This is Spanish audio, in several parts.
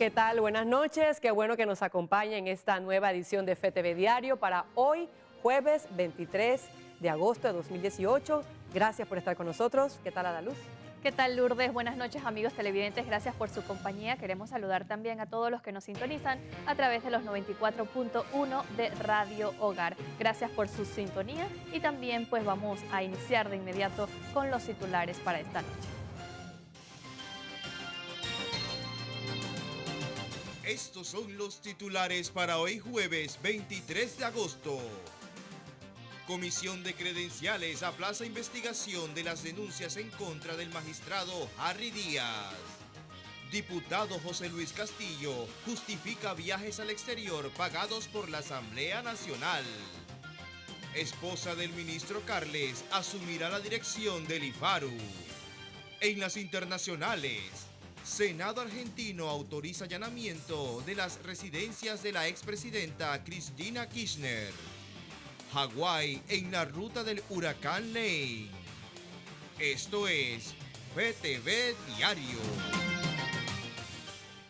¿Qué tal? Buenas noches. Qué bueno que nos acompañe en esta nueva edición de FTV Diario para hoy, jueves 23 de agosto de 2018. Gracias por estar con nosotros. ¿Qué tal, Adaluz? ¿Qué tal, Lourdes? Buenas noches, amigos televidentes. Gracias por su compañía. Queremos saludar también a todos los que nos sintonizan a través de los 94.1 de Radio Hogar. Gracias por su sintonía y también pues vamos a iniciar de inmediato con los titulares para esta noche. Estos son los titulares para hoy jueves 23 de agosto. Comisión de Credenciales aplaza investigación de las denuncias en contra del magistrado Harry Díaz. Diputado José Luis Castillo justifica viajes al exterior pagados por la Asamblea Nacional. Esposa del ministro Carles asumirá la dirección del IFARU. En las internacionales, Senado argentino autoriza allanamiento de las residencias de la expresidenta Cristina Kirchner. Hawái en la ruta del huracán Lane. Esto es FTV Diario.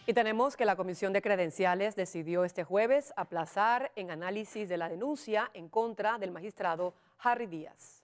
Y tenemos que la Comisión de Credenciales decidió este jueves aplazar en análisis de la denuncia en contra del magistrado Harry Díaz.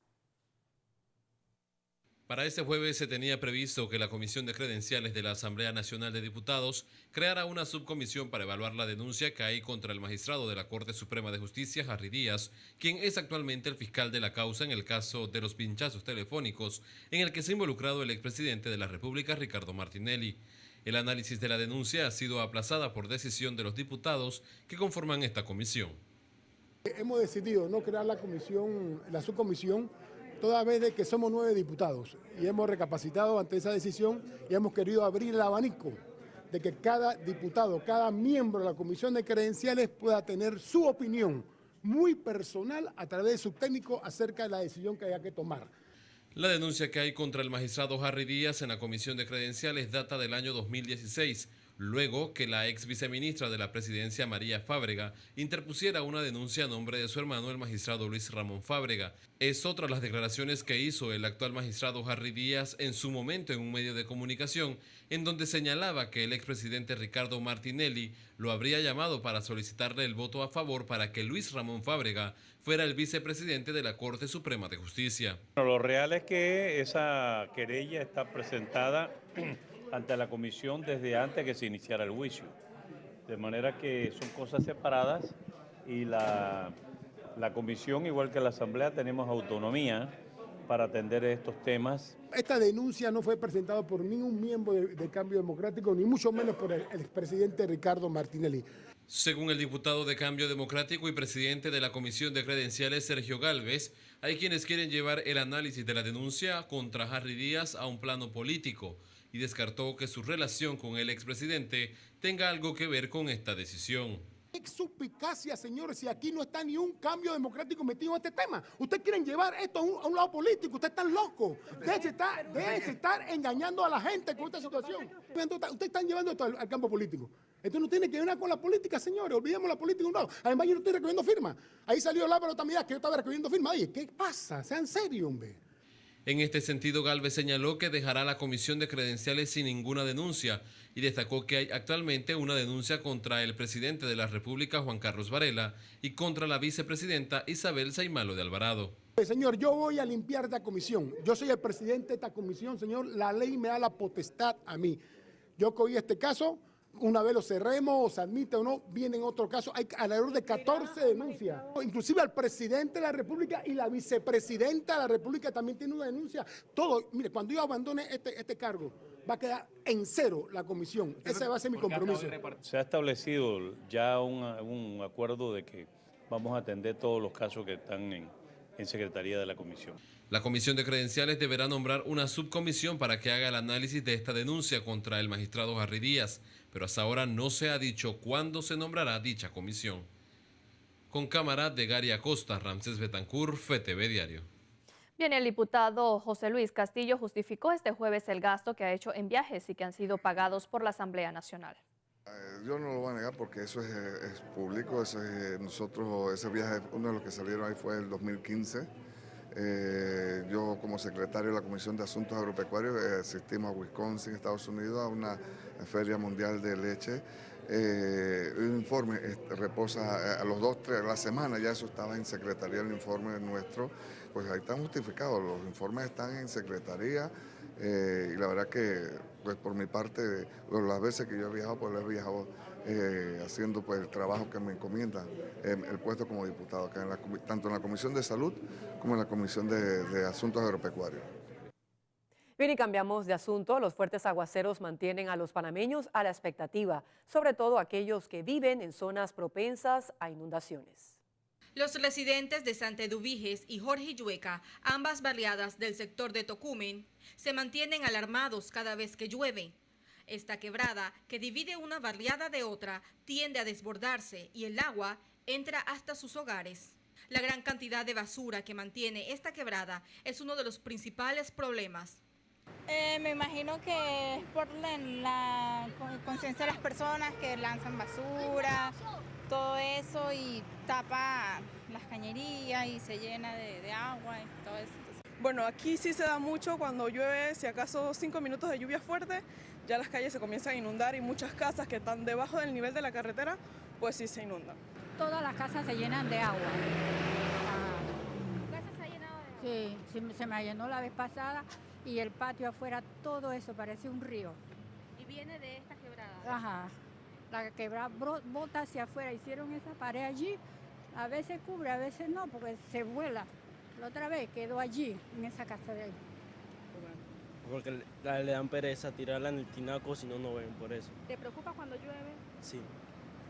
Para este jueves se tenía previsto que la Comisión de Credenciales de la Asamblea Nacional de Diputados creara una subcomisión para evaluar la denuncia que hay contra el magistrado de la Corte Suprema de Justicia, Harry Díaz, quien es actualmente el fiscal de la causa en el caso de los pinchazos telefónicos en el que se ha involucrado el expresidente de la República, Ricardo Martinelli. El análisis de la denuncia ha sido aplazada por decisión de los diputados que conforman esta comisión. Hemos decidido no crear la subcomisión, toda vez de que somos 9 diputados y hemos recapacitado ante esa decisión y hemos querido abrir el abanico de que cada diputado, cada miembro de la Comisión de Credenciales pueda tener su opinión muy personal a través de su técnico acerca de la decisión que haya que tomar. La denuncia que hay contra el magistrado Harry Díaz en la Comisión de Credenciales data del año 2016, luego que la ex viceministra de la Presidencia, María Fábrega, interpusiera una denuncia a nombre de su hermano, el magistrado Luis Ramón Fábrega. Es otra de las declaraciones que hizo el actual magistrado Harry Díaz en su momento en un medio de comunicación, en donde señalaba que el expresidente Ricardo Martinelli lo habría llamado para solicitarle el voto a favor para que Luis Ramón Fábrega fuera el vicepresidente de la Corte Suprema de Justicia. Lo real es que esa querella está presentada ante la comisión desde antes que se iniciara el juicio. De manera que son cosas separadas y la comisión, igual que la asamblea, tenemos autonomía para atender estos temas. Esta denuncia no fue presentada por ningún miembro de Cambio Democrático, ni mucho menos por el expresidente Ricardo Martinelli. Según el diputado de Cambio Democrático y presidente de la Comisión de Credenciales, Sergio Gálvez, hay quienes quieren llevar el análisis de la denuncia contra Harry Díaz a un plano político y descartó que su relación con el expresidente tenga algo que ver con esta decisión. ¡Qué suspicacia, señores! Si aquí no está ni un Cambio Democrático metido en este tema. Ustedes quieren llevar esto a un lado político. Ustedes están locos. Déjense estar engañando a la gente con esta situación. Ustedes están llevando esto al campo político. Esto no tiene que ver con la política, señores. Olvidemos la política a un lado. Además, yo no estoy recogiendo firmas. Ahí salió el Álvaro también, que yo estaba recogiendo firmas. Oye, ¿qué pasa? Sean serios, hombre. En este sentido, Gálvez señaló que dejará la Comisión de Credenciales sin ninguna denuncia y destacó que hay actualmente una denuncia contra el presidente de la República, Juan Carlos Varela, y contra la vicepresidenta Isabel Saimalo de Alvarado. Señor, yo voy a limpiar esta comisión. Yo soy el presidente de esta comisión, señor. La ley me da la potestad a mí. Yo cogí este caso. Una vez lo cerremos o se admite o no, viene en otro caso. Hay alrededor de 14 denuncias. Inclusive al presidente de la República y la vicepresidenta de la República también tiene una denuncia. Todo, mire, cuando yo abandone este cargo, va a quedar en cero la comisión. Ese va a ser mi compromiso. Se ha establecido ya un acuerdo de que vamos a atender todos los casos que están en Secretaría de la Comisión. La Comisión de Credenciales deberá nombrar una subcomisión para que haga el análisis de esta denuncia contra el magistrado Harry Díaz, pero hasta ahora no se ha dicho cuándo se nombrará dicha comisión. Con cámara de Gary Acosta, Ramsés Betancourt, FTV Diario. Bien, el diputado José Luis Castillo justificó este jueves el gasto que ha hecho en viajes y que han sido pagados por la Asamblea Nacional. Yo no lo voy a negar porque eso es público. Ese viaje, uno de los que salieron ahí fue el 2015. Yo como secretario de la Comisión de Asuntos Agropecuarios asistimos a Wisconsin, Estados Unidos, a una feria mundial de leche. El informe reposa a los 2, 3 a la semana, ya eso estaba en secretaría, el informe nuestro, pues ahí están justificados, los informes están en secretaría y la verdad que pues por mi parte, las veces que yo he viajado, pues he viajado haciendo pues el trabajo que me encomienda el puesto como diputado, acá tanto en la Comisión de Salud como en la Comisión de Asuntos Agropecuarios. Bien, y cambiamos de asunto. Los fuertes aguaceros mantienen a los panameños a la expectativa, sobre todo aquellos que viven en zonas propensas a inundaciones. Los residentes de Santa Eduviges y Jorge Llueca, ambas barriadas del sector de Tocumen, se mantienen alarmados cada vez que llueve. Esta quebrada, que divide una barriada de otra, tiende a desbordarse y el agua entra hasta sus hogares. La gran cantidad de basura que mantiene esta quebrada es uno de los principales problemas. Me imagino que es por la conciencia de las personas que lanzan basura, todo eso y tapa las cañerías y se llena de agua y todo eso. Bueno, aquí sí se da mucho cuando llueve, si acaso 5 minutos de lluvia fuerte, ya las calles se comienzan a inundar y muchas casas que están debajo del nivel de la carretera, pues sí se inundan. Todas las casas se llenan de agua. ¿Tu casa se ha llenado de agua? Sí, se me llenó la vez pasada y el patio afuera, todo eso parece un río. ¿Y viene de esta quebrada? Ajá, la quebrada bota hacia afuera, hicieron esa pared allí, a veces cubre, a veces no, porque se vuela. La otra vez quedó allí, en esa casa de ahí. Porque le dan pereza tirarla en el tinaco, si no, no ven por eso. ¿Te preocupa cuando llueve? Sí,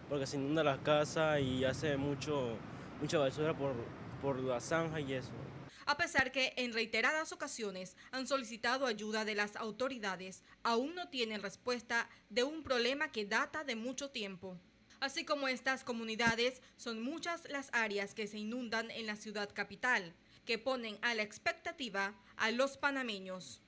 porque se inunda las casas y hace mucha basura por la zanja y eso. A pesar que en reiteradas ocasiones han solicitado ayuda de las autoridades, aún no tienen respuesta de un problema que data de mucho tiempo. Así como estas comunidades, son muchas las áreas que se inundan en la ciudad capital, que ponen a la expectativa a los panameños.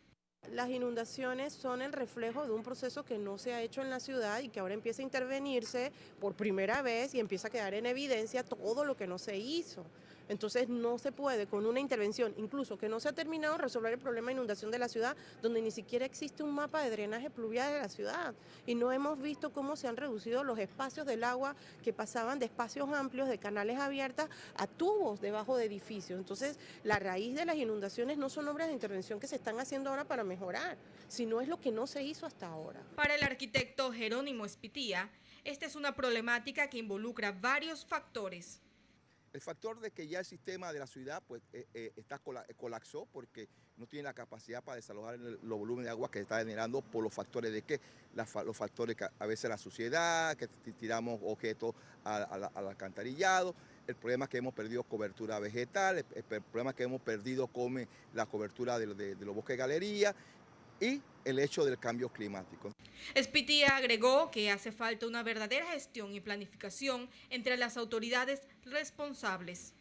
Las inundaciones son el reflejo de un proceso que no se ha hecho en la ciudad y que ahora empieza a intervenirse por primera vez y empieza a quedar en evidencia todo lo que no se hizo. Entonces no se puede con una intervención, incluso que no se ha terminado, resolver el problema de inundación de la ciudad, donde ni siquiera existe un mapa de drenaje pluvial de la ciudad. Y no hemos visto cómo se han reducido los espacios del agua que pasaban de espacios amplios, de canales abiertas, a tubos debajo de edificios. Entonces la raíz de las inundaciones no son obras de intervención que se están haciendo ahora para mejorar, sino es lo que no se hizo hasta ahora. Para el arquitecto Jerónimo Espitía, esta es una problemática que involucra varios factores. El factor de que ya el sistema de la ciudad pues, colapsó porque no tiene la capacidad para desalojar los volúmenes de agua que está generando por los factores de que los factores que a veces la suciedad, que tiramos objetos al alcantarillado, el problema es que hemos perdido cobertura vegetal, el problema es que hemos perdido la cobertura de los bosques de galería y el hecho del cambio climático. Espitía agregó que hace falta una verdadera gestión y planificación entre las autoridades responsables.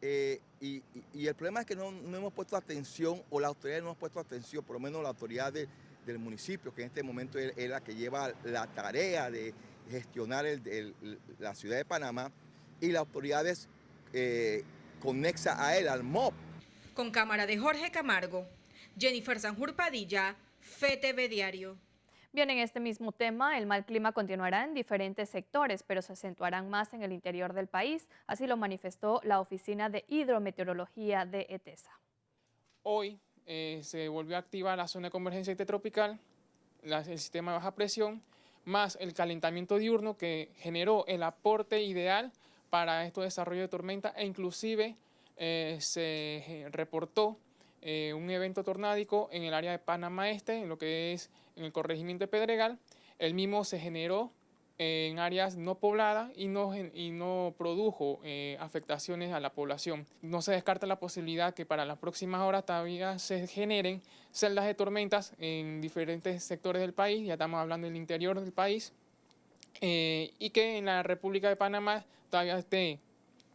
Y el problema es que no hemos puesto atención, o la autoridad no hemos puesto atención, por lo menos la autoridad del municipio, que en este momento es la que lleva la tarea de gestionar la ciudad de Panamá, y las autoridades conexas a él, al MOP. Con cámara de Jorge Camargo, Jennifer Sanjur Padilla, FTV Diario. Bien, en este mismo tema, el mal clima continuará en diferentes sectores, pero se acentuarán más en el interior del país. Así lo manifestó la Oficina de Hidrometeorología de ETESA. Hoy se volvió a activar la zona de convergencia intertropical, el sistema de baja presión, más el calentamiento diurno que generó el aporte ideal para estos desarrollos de tormenta, e inclusive se reportó un evento tornádico en el área de Panamá Este, en lo que es en el corregimiento de Pedregal. El mismo se generó en áreas no pobladas y no produjo afectaciones a la población. No se descarta la posibilidad que para las próximas horas todavía se generen celdas de tormentas en diferentes sectores del país, ya estamos hablando del interior del país, y que en la República de Panamá todavía esté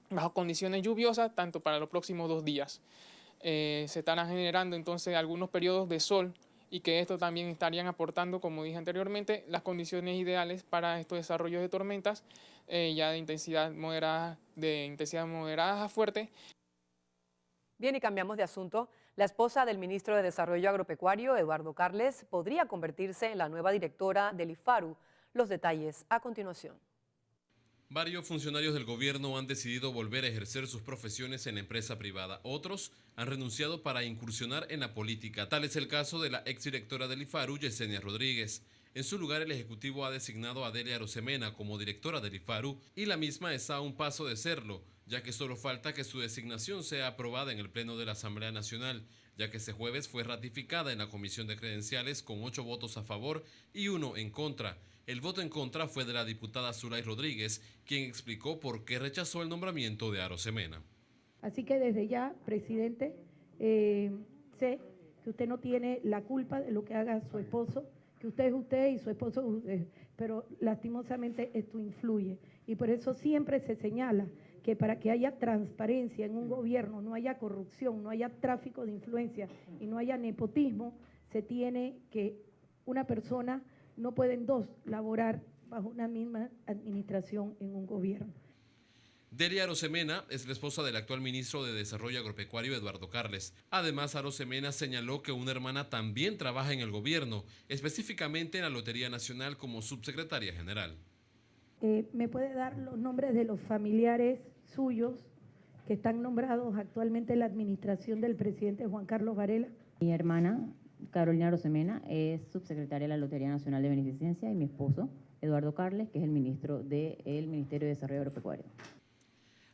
bajo condiciones lluviosas, tanto para los próximos 2 días. Se estarán generando entonces algunos periodos de sol y que esto también estarían aportando, como dije anteriormente, las condiciones ideales para estos desarrollos de tormentas ya de intensidad moderada a fuerte. Bien, y cambiamos de asunto. La esposa del ministro de Desarrollo Agropecuario, Eduardo Carles, podría convertirse en la nueva directora del IFARU. Los detalles a continuación. Varios funcionarios del gobierno han decidido volver a ejercer sus profesiones en la empresa privada. Otros han renunciado para incursionar en la política. Tal es el caso de la exdirectora del IFARU, Yesenia Rodríguez. En su lugar, el Ejecutivo ha designado a Delia Arosemena como directora del IFARU y la misma está a un paso de serlo, ya que solo falta que su designación sea aprobada en el Pleno de la Asamblea Nacional, ya que este jueves fue ratificada en la Comisión de Credenciales con 8 votos a favor y 1 en contra. El voto en contra fue de la diputada Zulay Rodríguez, quien explicó por qué rechazó el nombramiento de Arosemena. Así que desde ya, presidente, sé que usted no tiene la culpa de lo que haga su esposo, que usted es usted y su esposo es usted, pero lastimosamente esto influye. Y por eso siempre se señala que para que haya transparencia en un gobierno, no haya corrupción, no haya tráfico de influencia y no haya nepotismo, se tiene que una persona, no pueden dos laborar bajo una misma administración en un gobierno. Delia Arosemena es la esposa del actual ministro de Desarrollo Agropecuario, Eduardo Carles. Además, Arosemena señaló que una hermana también trabaja en el gobierno, específicamente en la Lotería Nacional como subsecretaria general. ¿Me puede dar los nombres de los familiares suyos que están nombrados actualmente en la administración del presidente Juan Carlos Varela? Mi hermana, Carolina Arosemena, es subsecretaria de la Lotería Nacional de Beneficencia y mi esposo, Eduardo Carles, que es el ministro del Ministerio de Desarrollo Agropecuario.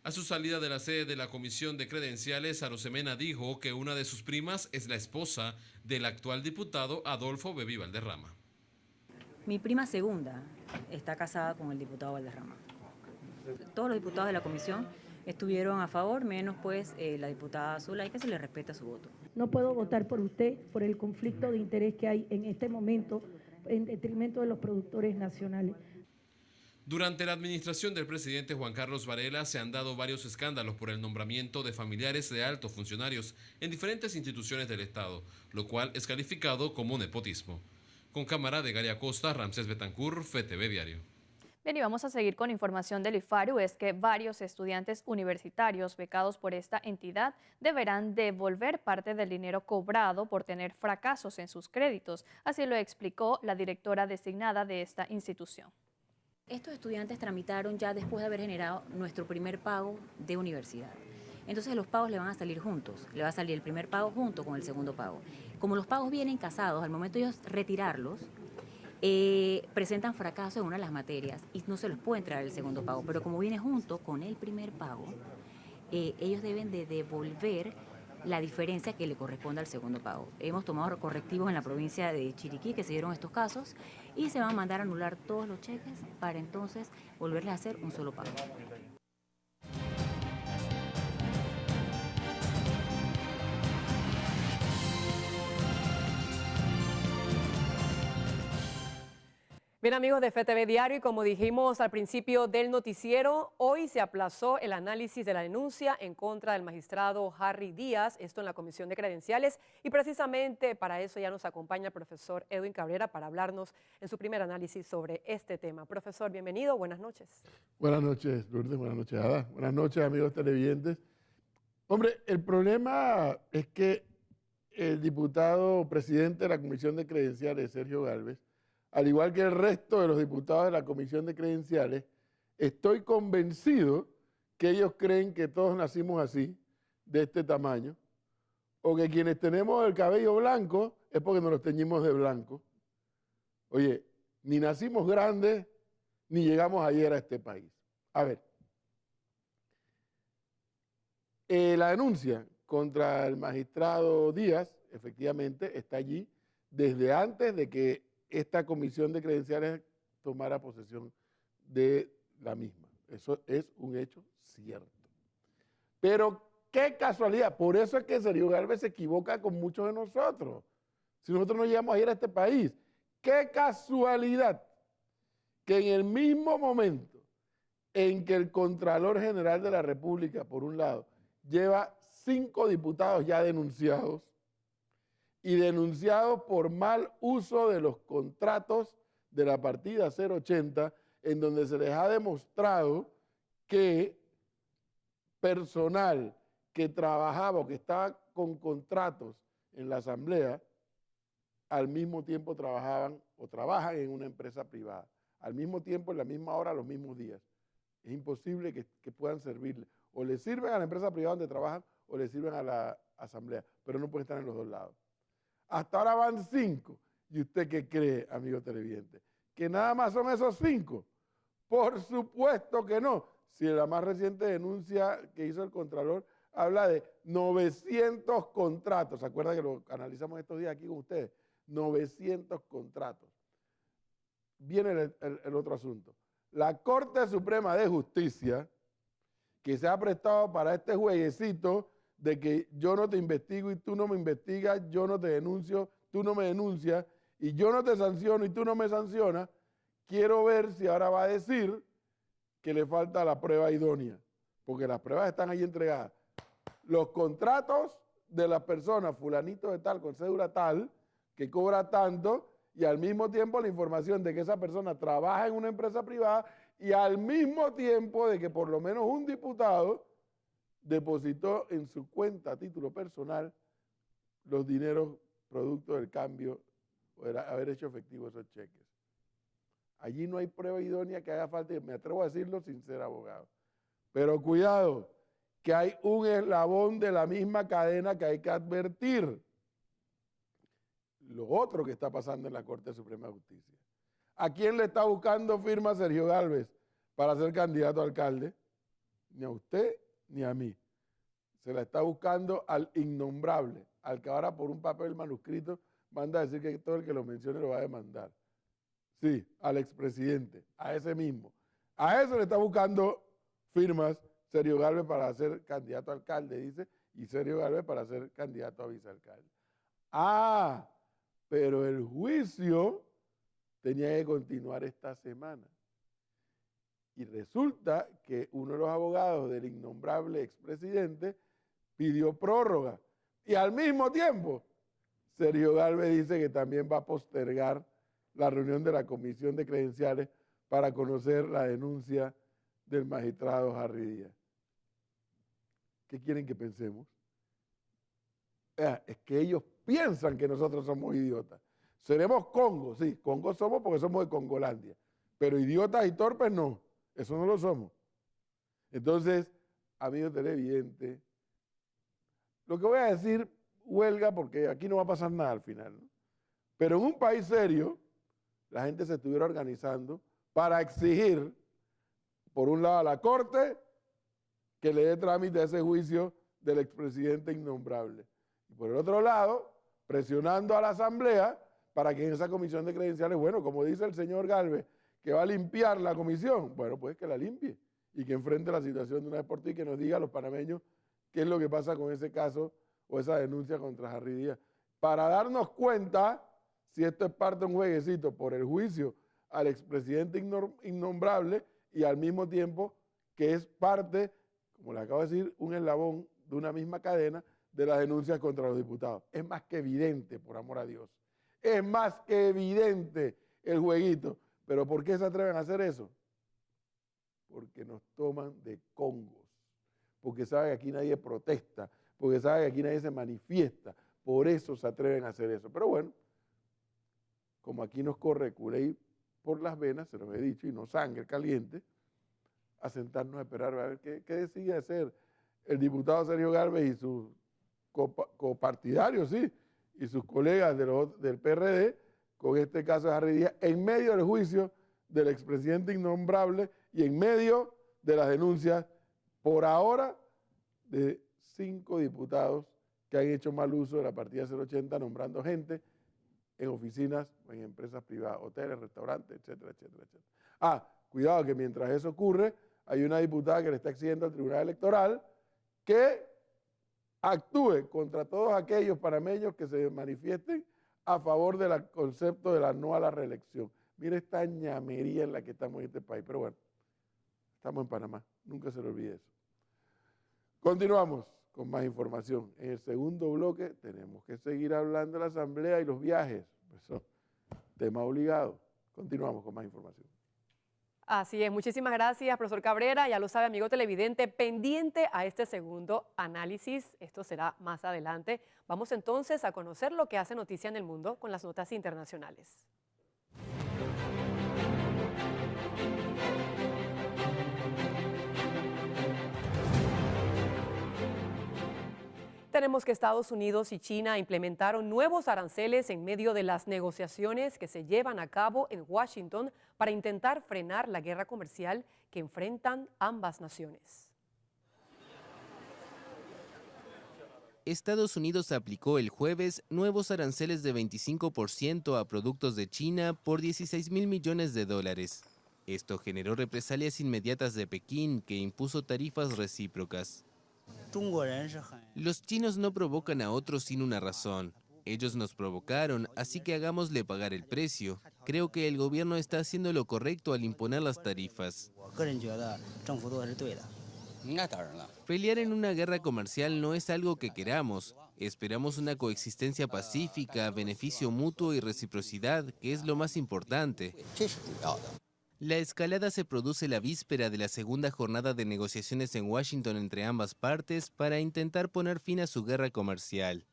A su salida de la sede de la Comisión de Credenciales, Arosemena dijo que una de sus primas es la esposa del actual diputado Adolfo Bebí Valderrama. Mi prima segunda está casada con el diputado Valderrama. Todos los diputados de la comisión estuvieron a favor, menos pues la diputada Zulay, que se le respeta su voto. No puedo votar por usted por el conflicto de interés que hay en este momento en detrimento de los productores nacionales. Durante la administración del presidente Juan Carlos Varela se han dado varios escándalos por el nombramiento de familiares de altos funcionarios en diferentes instituciones del Estado, lo cual es calificado como nepotismo. Con cámara de Gary Acosta, Ramsés Betancur, FTV Diario. Bien, y vamos a seguir con información del IFARU. Es que varios estudiantes universitarios becados por esta entidad deberán devolver parte del dinero cobrado por tener fracasos en sus créditos. Así lo explicó la directora designada de esta institución. Estos estudiantes tramitaron ya después de haber generado nuestro primer pago de universidad. Entonces los pagos le van a salir juntos. Le va a salir el primer pago junto con el segundo pago. Como los pagos vienen casados, al momento de ellos retirarlos, presentan fracaso en una de las materias y no se les puede entregar el segundo pago. Pero como viene junto con el primer pago, ellos deben de devolver la diferencia que le corresponde al segundo pago. Hemos tomado correctivos en la provincia de Chiriquí que se dieron estos casos y se van a mandar a anular todos los cheques para entonces volverles a hacer un solo pago. Bien, amigos de FTV Diario, y como dijimos al principio del noticiero, hoy se aplazó el análisis de la denuncia en contra del magistrado Harry Díaz, esto en la Comisión de Credenciales, y precisamente para eso ya nos acompaña el profesor Edwin Cabrera para hablarnos en su primer análisis sobre este tema. Profesor, bienvenido, buenas noches. Buenas noches, Lourdes, buenas noches, Ada. Buenas noches, amigos televidentes. Hombre, el problema es que el diputado presidente de la Comisión de Credenciales, Sergio Gálvez, al igual que el resto de los diputados de la Comisión de Credenciales, estoy convencido que ellos creen que todos nacimos así, de este tamaño, o que quienes tenemos el cabello blanco es porque nos lo teñimos de blanco. Oye, ni nacimos grandes, ni llegamos ayer a este país. A ver, la denuncia contra el magistrado Díaz, efectivamente, está allí desde antes de que esta Comisión de Credenciales tomara posesión de la misma. Eso es un hecho cierto. Pero qué casualidad, por eso es que Sergio Gálvez se equivoca con muchos de nosotros. Si nosotros no llegamos a ir a este país, qué casualidad que en el mismo momento en que el Contralor General de la República, por un lado, lleva 5 diputados ya denunciados, y denunciados por mal uso de los contratos de la partida 080, en donde se les ha demostrado que personal que trabajaba o que estaba con contratos en la asamblea, al mismo tiempo trabajaban o trabajan en una empresa privada, al mismo tiempo, en la misma hora, los mismos días. Es imposible que puedan servirle. O le sirven a la empresa privada donde trabajan o le sirven a la asamblea, pero no pueden estar en los dos lados. Hasta ahora van 5. ¿Y usted qué cree, amigo televidente? ¿Que nada más son esos 5? Por supuesto que no. Si la más reciente denuncia que hizo el Contralor habla de 900 contratos. ¿Se acuerdan que lo analizamos estos días aquí con ustedes? 900 contratos. Viene el otro asunto. La Corte Suprema de Justicia, que se ha prestado para este jueguecito de que yo no te investigo y tú no me investigas, yo no te denuncio, tú no me denuncias, y yo no te sanciono y tú no me sancionas, quiero ver si ahora va a decir que le falta la prueba idónea, porque las pruebas están ahí entregadas. Los contratos de las personas, fulanito de tal, con cédula tal, que cobra tanto, y al mismo tiempo la información de que esa persona trabaja en una empresa privada, y al mismo tiempo de que por lo menos un diputado depositó en su cuenta a título personal los dineros producto del cambio o de haber hecho efectivo esos cheques. Allí no hay prueba idónea que haga falta, y me atrevo a decirlo sin ser abogado. Pero cuidado, que hay un eslabón de la misma cadena que hay que advertir. Lo otro que está pasando en la Corte Suprema de Justicia. ¿A quién le está buscando firma Sergio Gálvez para ser candidato a alcalde? Ni a usted ni a mí. Se la está buscando al innombrable, al que ahora por un papel manuscrito manda a decir que todo el que lo mencione lo va a demandar. Sí, al expresidente, a ese mismo. A eso le está buscando firmas Sergio Gálvez para ser candidato a alcalde, dice, y Sergio Gálvez para ser candidato a vicealcalde. Ah, pero el juicio tenía que continuar esta semana. Y resulta que uno de los abogados del innombrable expresidente pidió prórroga. Y al mismo tiempo, Sergio Gálvez dice que también va a postergar la reunión de la Comisión de Credenciales para conocer la denuncia del magistrado Harry Díaz. ¿Qué quieren que pensemos? Es que ellos piensan que nosotros somos idiotas. Seremos congos, sí, congos somos porque somos de Congolandia, pero idiotas y torpes no, eso no lo somos. Entonces, amigos televidentes, lo que voy a decir huelga porque aquí no va a pasar nada al final, ¿no? Pero en un país serio, la gente se estuviera organizando para exigir, por un lado a la Corte, que le dé trámite a ese juicio del expresidente innombrable. Y por el otro lado, presionando a la Asamblea para que en esa comisión de credenciales, bueno, como dice el señor Gálvez, que va a limpiar la comisión, bueno, pues que la limpie y que enfrente la situación de una vez por todas y que nos diga a los panameños qué es lo que pasa con ese caso o esa denuncia contra Harry Díaz, para darnos cuenta si esto es parte de un jueguecito por el juicio al expresidente innombrable y al mismo tiempo que es parte, como le acabo de decir, un eslabón de una misma cadena de las denuncias contra los diputados. Es más que evidente, por amor a Dios. Es más que evidente el jueguito. ¿Pero por qué se atreven a hacer eso? Porque nos toman de congos. Porque saben que aquí nadie protesta. Porque saben que aquí nadie se manifiesta. Por eso se atreven a hacer eso. Pero bueno, como aquí nos corre culé por las venas, se los he dicho, y no sangre caliente, a sentarnos a esperar a ver qué decide hacer el diputado Sergio Gálvez y sus copartidarios, sí, y sus colegas del PRD, con este caso de Harry Díaz, en medio del juicio del expresidente innombrable y en medio de las denuncias, por ahora, de 5 diputados que han hecho mal uso de la partida 080, nombrando gente en oficinas o en empresas privadas, hoteles, restaurantes, etcétera, etcétera, etcétera. Ah, cuidado que mientras eso ocurre, hay una diputada que le está exigiendo al Tribunal Electoral que actúe contra todos aquellos panameños que se manifiesten a favor del concepto de la no a la reelección. Mire esta ñamería en la que estamos en este país, pero bueno, estamos en Panamá, nunca se le olvide eso. Continuamos con más información. En el segundo bloque tenemos que seguir hablando de la asamblea y los viajes, eso, tema obligado. Continuamos con más información. Así es, muchísimas gracias, profesor Cabrera. Ya lo sabe, amigo televidente, pendiente a este segundo análisis. Esto será más adelante. Vamos entonces a conocer lo que hace noticia en el mundo con las notas internacionales. Tenemos que Estados Unidos y China implementaron nuevos aranceles en medio de las negociaciones que se llevan a cabo en Washington para intentar frenar la guerra comercial que enfrentan ambas naciones. Estados Unidos aplicó el jueves nuevos aranceles de 25% a productos de China por $16.000 millones. Esto generó represalias inmediatas de Pekín, que impuso tarifas recíprocas. Los chinos no provocan a otros sin una razón. Ellos nos provocaron, así que hagámosle pagar el precio. Creo que el gobierno está haciendo lo correcto al imponer las tarifas. Pelear en una guerra comercial no es algo que queramos. Esperamos una coexistencia pacífica, beneficio mutuo y reciprocidad, que es lo más importante. La escalada se produce la víspera de la segunda jornada de negociaciones en Washington entre ambas partes para intentar poner fin a su guerra comercial.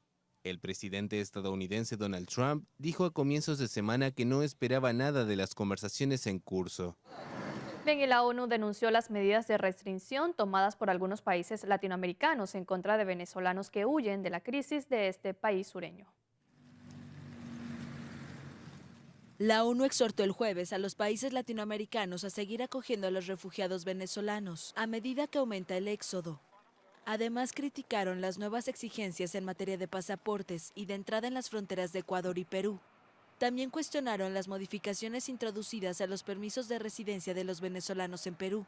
El presidente estadounidense Donald Trump dijo a comienzos de semana que no esperaba nada de las conversaciones en curso. Bien, y la ONU denunció las medidas de restricción tomadas por algunos países latinoamericanos en contra de venezolanos que huyen de la crisis de este país sureño. La ONU exhortó el jueves a los países latinoamericanos a seguir acogiendo a los refugiados venezolanos a medida que aumenta el éxodo. Además, criticaron las nuevas exigencias en materia de pasaportes y de entrada en las fronteras de Ecuador y Perú. También cuestionaron las modificaciones introducidas a los permisos de residencia de los venezolanos en Perú.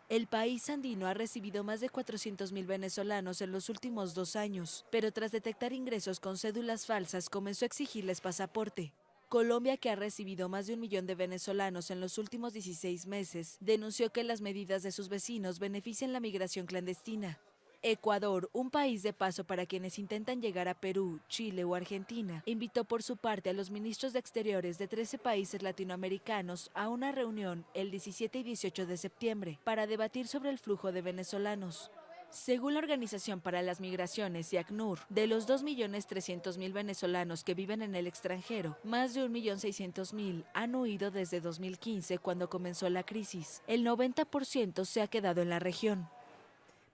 El país andino ha recibido más de 400.000 venezolanos en los últimos 2 años, pero tras detectar ingresos con cédulas falsas comenzó a exigirles pasaporte. Colombia, que ha recibido más de 1 millón de venezolanos en los últimos 16 meses, denunció que las medidas de sus vecinos benefician la migración clandestina. Ecuador, un país de paso para quienes intentan llegar a Perú, Chile o Argentina, invitó por su parte a los ministros de Exteriores de 13 países latinoamericanos a una reunión el 17 y 18 de septiembre para debatir sobre el flujo de venezolanos. Según la Organización para las Migraciones y ACNUR, de los 2.300.000 venezolanos que viven en el extranjero, más de 1.600.000 han huido desde 2015, cuando comenzó la crisis. El 90% se ha quedado en la región.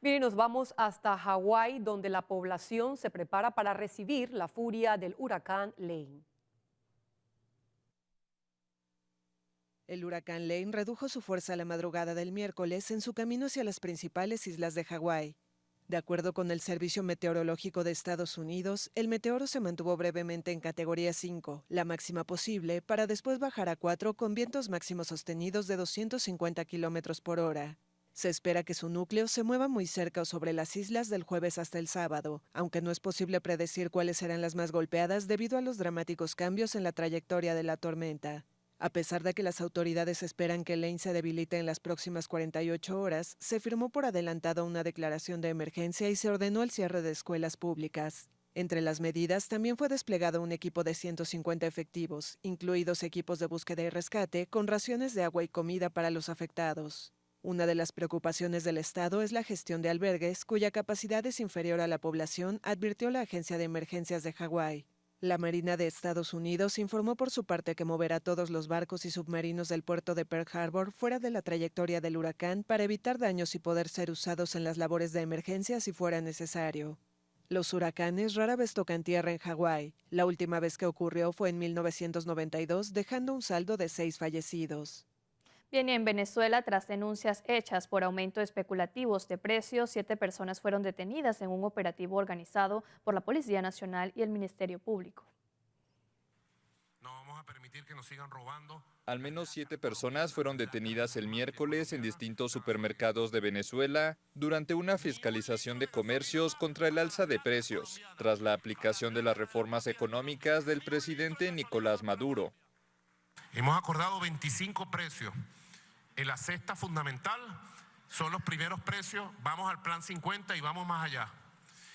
Bien, y nos vamos hasta Hawái, donde la población se prepara para recibir la furia del huracán Lane. El huracán Lane redujo su fuerza la madrugada del miércoles en su camino hacia las principales islas de Hawái. De acuerdo con el Servicio Meteorológico de Estados Unidos, el meteoro se mantuvo brevemente en categoría 5, la máxima posible, para después bajar a 4 con vientos máximos sostenidos de 250 kilómetros por hora. Se espera que su núcleo se mueva muy cerca o sobre las islas del jueves hasta el sábado, aunque no es posible predecir cuáles serán las más golpeadas debido a los dramáticos cambios en la trayectoria de la tormenta. A pesar de que las autoridades esperan que Lane se debilite en las próximas 48 horas, se firmó por adelantado una declaración de emergencia y se ordenó el cierre de escuelas públicas. Entre las medidas también fue desplegado un equipo de 150 efectivos, incluidos equipos de búsqueda y rescate, con raciones de agua y comida para los afectados. Una de las preocupaciones del Estado es la gestión de albergues, cuya capacidad es inferior a la población, advirtió la Agencia de Emergencias de Hawái. La Marina de Estados Unidos informó por su parte que moverá todos los barcos y submarinos del puerto de Pearl Harbor fuera de la trayectoria del huracán para evitar daños y poder ser usados en las labores de emergencia si fuera necesario. Los huracanes rara vez tocan tierra en Hawái. La última vez que ocurrió fue en 1992, dejando un saldo de 6 fallecidos. Bien, y en Venezuela, tras denuncias hechas por aumento especulativos de precios, 7 personas fueron detenidas en un operativo organizado por la Policía Nacional y el Ministerio Público. No vamos a permitir que nos sigan robando. Al menos 7 personas fueron detenidas el miércoles en distintos supermercados de Venezuela durante una fiscalización de comercios contra el alza de precios, tras la aplicación de las reformas económicas del presidente Nicolás Maduro. Hemos acordado 25 precios. En la cesta fundamental son los primeros precios, vamos al plan 50 y vamos más allá.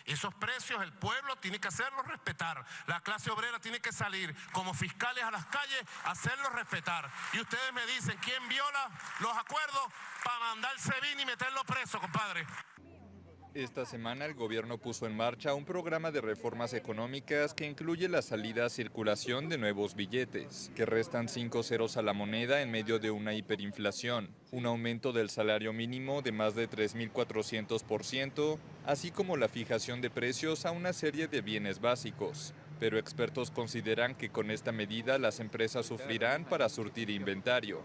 Esos precios el pueblo tiene que hacerlos respetar. La clase obrera tiene que salir como fiscales a las calles a hacerlos respetar. Y ustedes me dicen, ¿quién viola los acuerdos para mandar el SEBIN y meterlo preso, compadre? Esta semana el gobierno puso en marcha un programa de reformas económicas que incluye la salida a circulación de nuevos billetes, que restan 5 ceros a la moneda en medio de una hiperinflación, un aumento del salario mínimo de más de 3.400%, así como la fijación de precios a una serie de bienes básicos. Pero expertos consideran que con esta medida las empresas sufrirán para surtir inventario.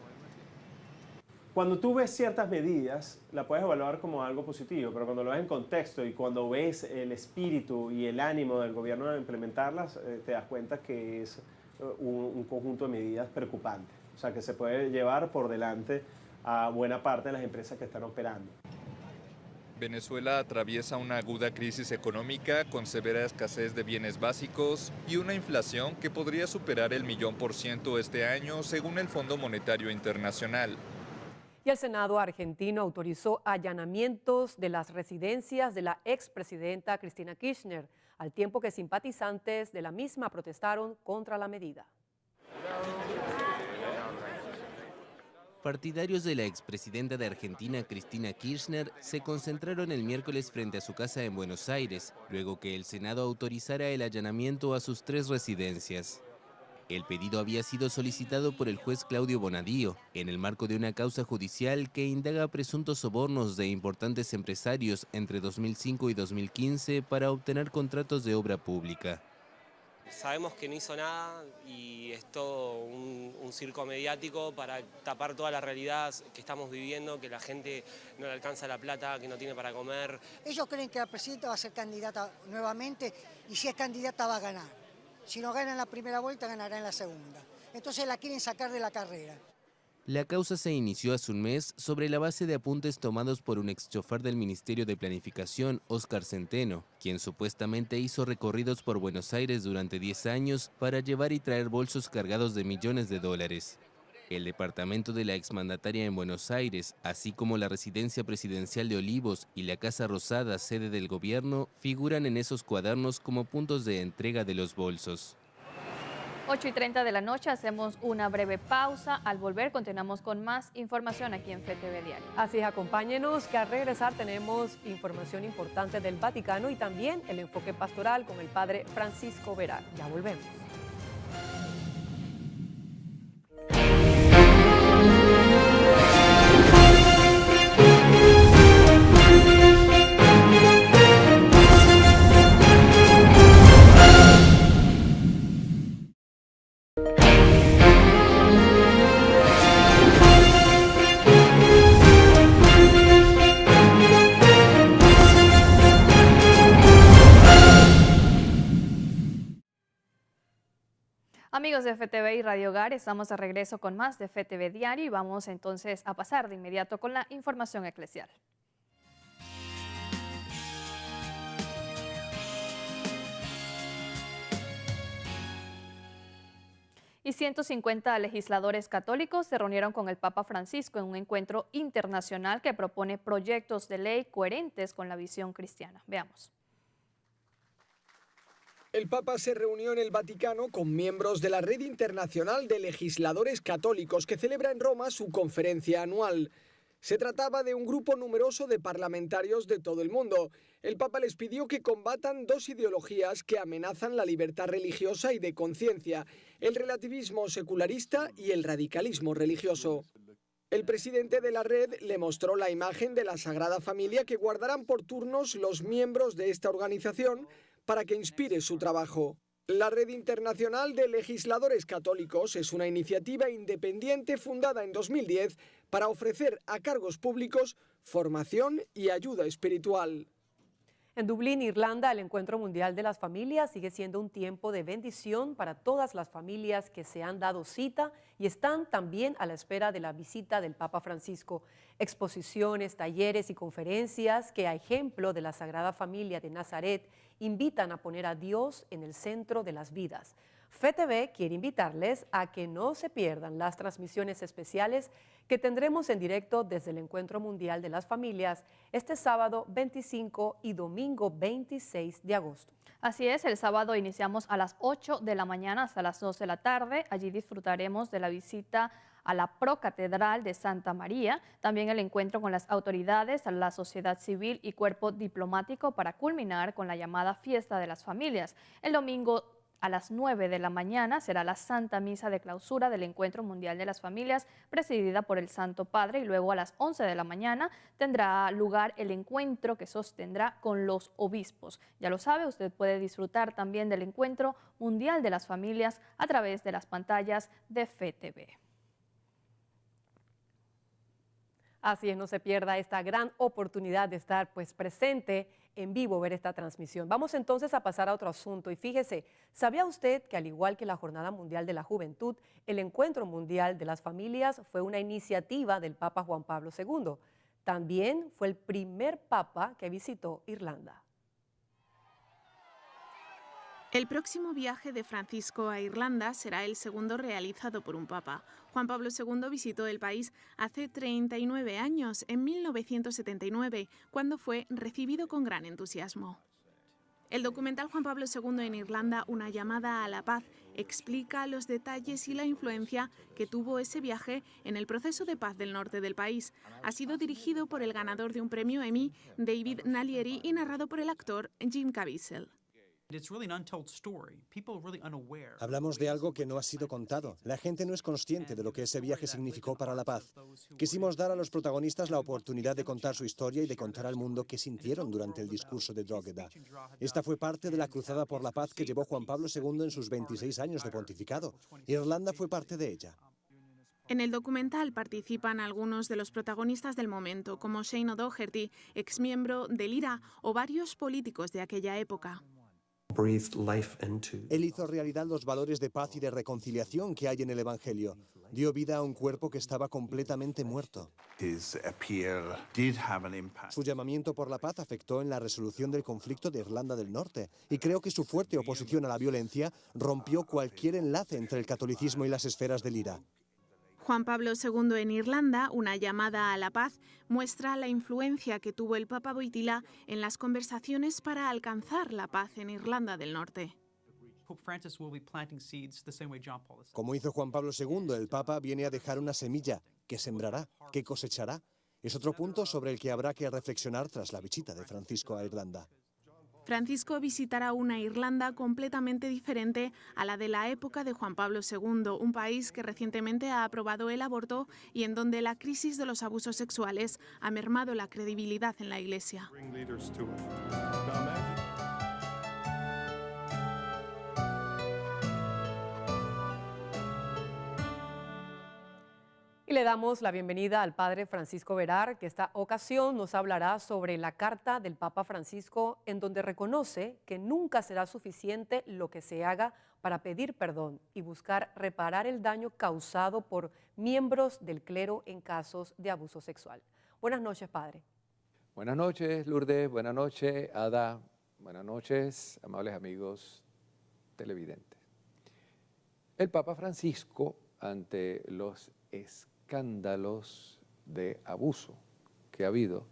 Cuando tú ves ciertas medidas, la puedes evaluar como algo positivo, pero cuando lo ves en contexto y cuando ves el espíritu y el ánimo del gobierno de implementarlas, te das cuenta que es un conjunto de medidas preocupante. O sea, que se puede llevar por delante a buena parte de las empresas que están operando. Venezuela atraviesa una aguda crisis económica con severa escasez de bienes básicos y una inflación que podría superar el 1.000.000% este año, según el Fondo Monetario Internacional. Y el Senado argentino autorizó allanamientos de las residencias de la expresidenta Cristina Kirchner, al tiempo que simpatizantes de la misma protestaron contra la medida. Partidarios de la expresidenta de Argentina, Cristina Kirchner, se concentraron el miércoles frente a su casa en Buenos Aires, luego que el Senado autorizara el allanamiento a sus 3 residencias. El pedido había sido solicitado por el juez Claudio Bonadío, en el marco de una causa judicial que indaga presuntos sobornos de importantes empresarios entre 2005 y 2015 para obtener contratos de obra pública. Sabemos que no hizo nada y es todo un circo mediático para tapar toda la realidad que estamos viviendo, que la gente no le alcanza la plata, que no tiene para comer. Ellos creen que la presidenta va a ser candidata nuevamente y si es candidata va a ganar. Si no gana en la primera vuelta, ganará en la segunda. Entonces la quieren sacar de la carrera. La causa se inició hace un mes sobre la base de apuntes tomados por un exchofer del Ministerio de Planificación, Óscar Centeno, quien supuestamente hizo recorridos por Buenos Aires durante 10 años para llevar y traer bolsos cargados de millones de dólares. El departamento de la exmandataria en Buenos Aires, así como la residencia presidencial de Olivos y la Casa Rosada, sede del gobierno, figuran en esos cuadernos como puntos de entrega de los bolsos. 8:30 de la noche, hacemos una breve pausa. Al volver continuamos con más información aquí en FTV Diario. Así es, acompáñenos que al regresar tenemos información importante del Vaticano y también el enfoque pastoral con el padre Francisco Vera. Ya volvemos. Amigos de FTV y Radio Hogar, estamos de regreso con más de FTV Diario y vamos entonces a pasar de inmediato con la información eclesial. Y 150 legisladores católicos se reunieron con el Papa Francisco en un encuentro internacional que propone proyectos de ley coherentes con la visión cristiana. Veamos. El Papa se reunió en el Vaticano con miembros de la Red Internacional de Legisladores Católicos que celebra en Roma su conferencia anual. Se trataba de un grupo numeroso de parlamentarios de todo el mundo. El Papa les pidió que combatan 2 ideologías que amenazan la libertad religiosa y de conciencia, el relativismo secularista y el radicalismo religioso. El presidente de la red le mostró la imagen de la Sagrada Familia que guardarán por turnos los miembros de esta organización para que inspire su trabajo. La Red Internacional de Legisladores Católicos es una iniciativa independiente fundada en 2010 para ofrecer a cargos públicos formación y ayuda espiritual. En Dublín, Irlanda, el Encuentro Mundial de las Familias sigue siendo un tiempo de bendición para todas las familias que se han dado cita y están también a la espera de la visita del Papa Francisco. Exposiciones, talleres y conferencias que, a ejemplo de la Sagrada Familia de Nazaret, invitan a poner a Dios en el centro de las vidas. FETV quiere invitarles a que no se pierdan las transmisiones especiales que tendremos en directo desde el Encuentro Mundial de las Familias este sábado 25 y domingo 26 de agosto. Así es, el sábado iniciamos a las 8 de la mañana hasta las 2 de la tarde. Allí disfrutaremos de la visita a la Procatedral de Santa María, también el encuentro con las autoridades, la sociedad civil y cuerpo diplomático para culminar con la llamada Fiesta de las Familias. El domingo a las 9 de la mañana será la Santa Misa de Clausura del Encuentro Mundial de las Familias, presidida por el Santo Padre, y luego a las 11 de la mañana tendrá lugar el encuentro que sostendrá con los obispos. Ya lo sabe, usted puede disfrutar también del Encuentro Mundial de las Familias a través de las pantallas de FETV. Así es, no se pierda esta gran oportunidad de estar presente en vivo, ver esta transmisión. Vamos entonces a pasar a otro asunto y fíjese, ¿sabía usted que al igual que la Jornada Mundial de la Juventud, el Encuentro Mundial de las Familias fue una iniciativa del Papa Juan Pablo II? También fue el primer papa que visitó Irlanda. El próximo viaje de Francisco a Irlanda será el segundo realizado por un papa. Juan Pablo II visitó el país hace 39 años, en 1979, cuando fue recibido con gran entusiasmo. El documental Juan Pablo II en Irlanda, una llamada a la paz, explica los detalles y la influencia que tuvo ese viaje en el proceso de paz del norte del país. Ha sido dirigido por el ganador de un premio Emmy, David Nalieri, y narrado por el actor Jim Caviezel. Hablamos de algo que no ha sido contado. La gente no es consciente de lo que ese viaje significó para la paz. Quisimos dar a los protagonistas la oportunidad de contar su historia y de contar al mundo qué sintieron durante el discurso de Drogheda. Esta fue parte de la cruzada por la paz que llevó Juan Pablo II en sus 26 años de pontificado. Irlanda fue parte de ella. En el documental participan algunos de los protagonistas del momento, como Shane O'Doherty, exmiembro del IRA, o varios políticos de aquella época. Él hizo realidad los valores de paz y de reconciliación que hay en el Evangelio. Dio vida a un cuerpo que estaba completamente muerto. Su llamamiento por la paz afectó en la resolución del conflicto de Irlanda del Norte, y creo que su fuerte oposición a la violencia rompió cualquier enlace entre el catolicismo y las esferas del IRA. Juan Pablo II en Irlanda, una llamada a la paz, muestra la influencia que tuvo el Papa Wojtyła en las conversaciones para alcanzar la paz en Irlanda del Norte. Como hizo Juan Pablo II, el Papa viene a dejar una semilla que sembrará, que cosechará. Es otro punto sobre el que habrá que reflexionar tras la visita de Francisco a Irlanda. Francisco visitará una Irlanda completamente diferente a la de la época de Juan Pablo II, un país que recientemente ha aprobado el aborto y en donde la crisis de los abusos sexuales ha mermado la credibilidad en la Iglesia. Y le damos la bienvenida al padre Francisco Verar, que esta ocasión nos hablará sobre la carta del Papa Francisco, en donde reconoce que nunca será suficiente lo que se haga para pedir perdón y buscar reparar el daño causado por miembros del clero en casos de abuso sexual. Buenas noches, padre. Buenas noches, Lourdes. Buenas noches, Ada. Buenas noches, amables amigos televidentes. El Papa Francisco, ante los escándalos de abuso que ha habido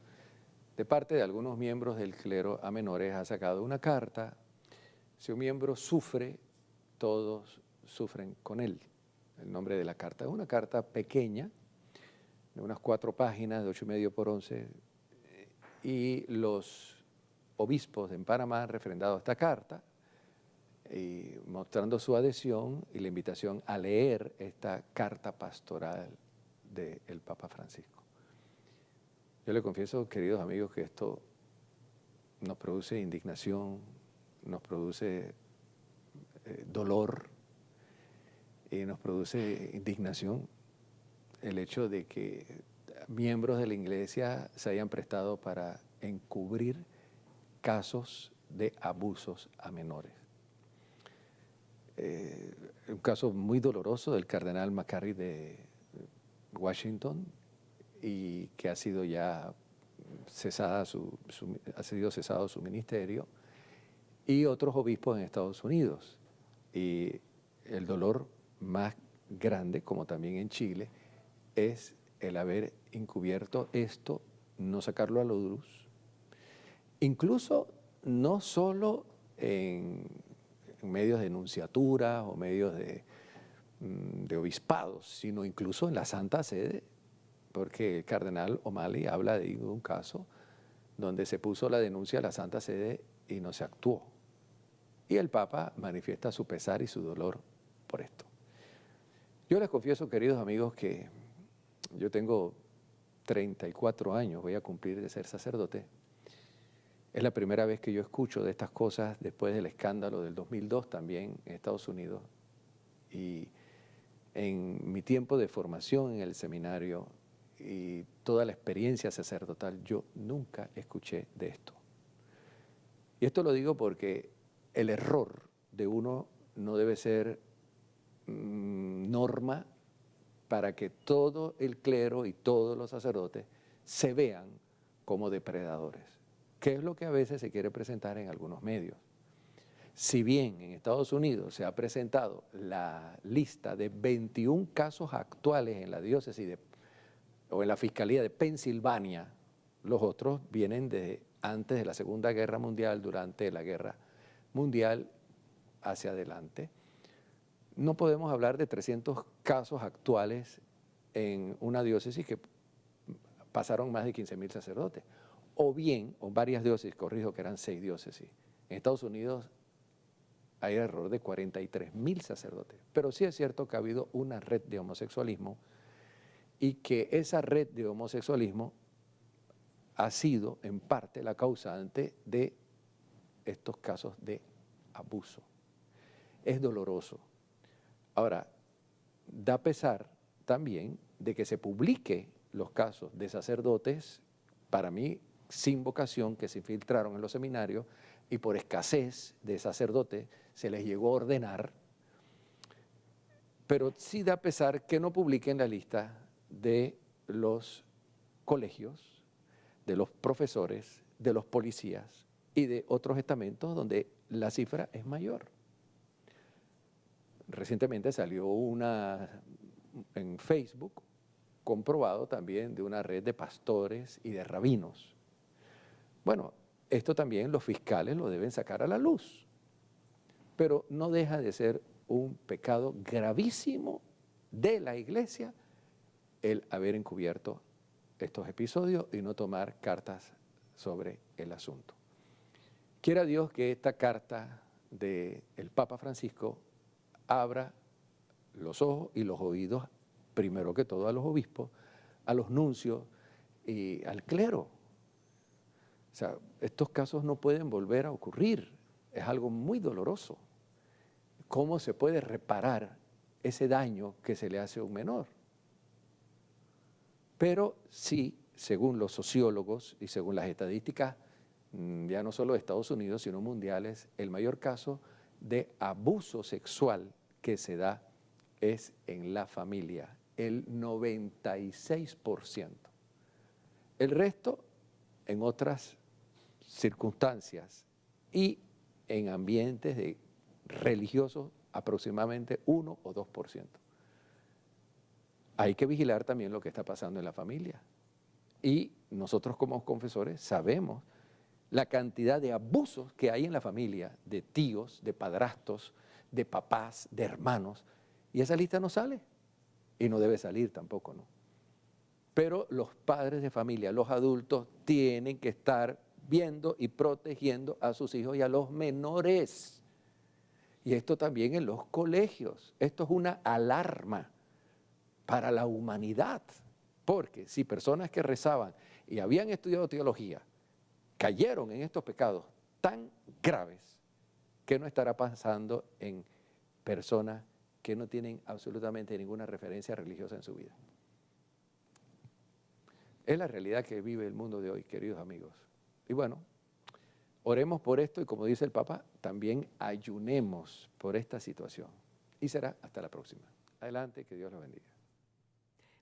de parte de algunos miembros del clero a menores, ha sacado una carta. Si un miembro sufre, todos sufren con él. El nombre de la carta es una carta pequeña, de unas 4 páginas, de 8,5 por 11, y los obispos en Panamá han refrendado esta carta, y mostrando su adhesión y la invitación a leer esta carta pastoral del Papa Francisco. Yo le confieso, queridos amigos, que esto nos produce indignación, nos produce dolor y nos produce indignación el hecho de que miembros de la Iglesia se hayan prestado para encubrir casos de abusos a menores. Un caso muy doloroso del cardenal McCarrick de Washington, y que ha sido ya cesado su ministerio, y otros obispos en Estados Unidos. Y el dolor más grande, como también en Chile, es el haber encubierto esto, no sacarlo a la luz. Incluso no solo en medios de nunciatura o medios de obispados, sino incluso en la Santa Sede, porque el cardenal O'Malley habla de un caso donde se puso la denuncia a la Santa Sede y no se actuó. Y el Papa manifiesta su pesar y su dolor por esto. Yo les confieso, queridos amigos, que yo tengo 34 años, voy a cumplir de ser sacerdote. Es la primera vez que yo escucho de estas cosas después del escándalo del 2002 también en Estados Unidos. Y en mi tiempo de formación en el seminario y toda la experiencia sacerdotal, yo nunca escuché de esto. Y esto lo digo porque el error de uno no debe ser norma para que todo el clero y todos los sacerdotes se vean como depredadores, que es lo que a veces se quiere presentar en algunos medios. Si bien en Estados Unidos se ha presentado la lista de 21 casos actuales en la diócesis o en la Fiscalía de Pensilvania, los otros vienen de antes de la Segunda Guerra Mundial, durante la Guerra Mundial, hacia adelante. No podemos hablar de 300 casos actuales en una diócesis que pasaron más de 15.000 sacerdotes. O bien, o varias diócesis, corrijo que eran 6 diócesis. En Estados Unidos hay alrededor de 43.000 sacerdotes. Pero sí es cierto que ha habido una red de homosexualismo y que esa red de homosexualismo ha sido en parte la causante de estos casos de abuso. Es doloroso. Ahora, da pesar también de que se publique los casos de sacerdotes, para mí, sin vocación, que se infiltraron en los seminarios y por escasez de sacerdotes se les llegó a ordenar, pero sí da pesar que no publiquen la lista de los colegios, de los profesores, de los policías y de otros estamentos donde la cifra es mayor. Recientemente salió una en Facebook, comprobado también, de una red de pastores y de rabinos. Bueno, esto también los fiscales lo deben sacar a la luz, pero no deja de ser un pecado gravísimo de la Iglesia el haber encubierto estos episodios y no tomar cartas sobre el asunto. Quiera Dios que esta carta del Papa Francisco abra los ojos y los oídos, primero que todo a los obispos, a los nuncios y al clero. O sea, estos casos no pueden volver a ocurrir, es algo muy doloroso. ¿Cómo se puede reparar ese daño que se le hace a un menor? Pero sí, según los sociólogos y según las estadísticas, ya no solo de Estados Unidos, sino mundiales, el mayor caso de abuso sexual que se da es en la familia, el 96%. El resto en otras circunstancias y en ambientes religiosos aproximadamente 1 o 2%. Hay que vigilar también lo que está pasando en la familia. Y nosotros como confesores sabemos la cantidad de abusos que hay en la familia, de tíos, de padrastros, de papás, de hermanos, y esa lista no sale, y no debe salir tampoco, ¿no? Pero los padres de familia, los adultos, tienen que estar viendo y protegiendo a sus hijos y a los menores. Y esto también en los colegios. Esto es una alarma para la humanidad, porque si personas que rezaban y habían estudiado teología cayeron en estos pecados tan graves, ¿qué no estará pasando en personas que no tienen absolutamente ninguna referencia religiosa en su vida? Es la realidad que vive el mundo de hoy, queridos amigos. Y bueno, oremos por esto y, como dice el Papa, también ayunemos por esta situación. Y será hasta la próxima. Adelante, que Dios los bendiga.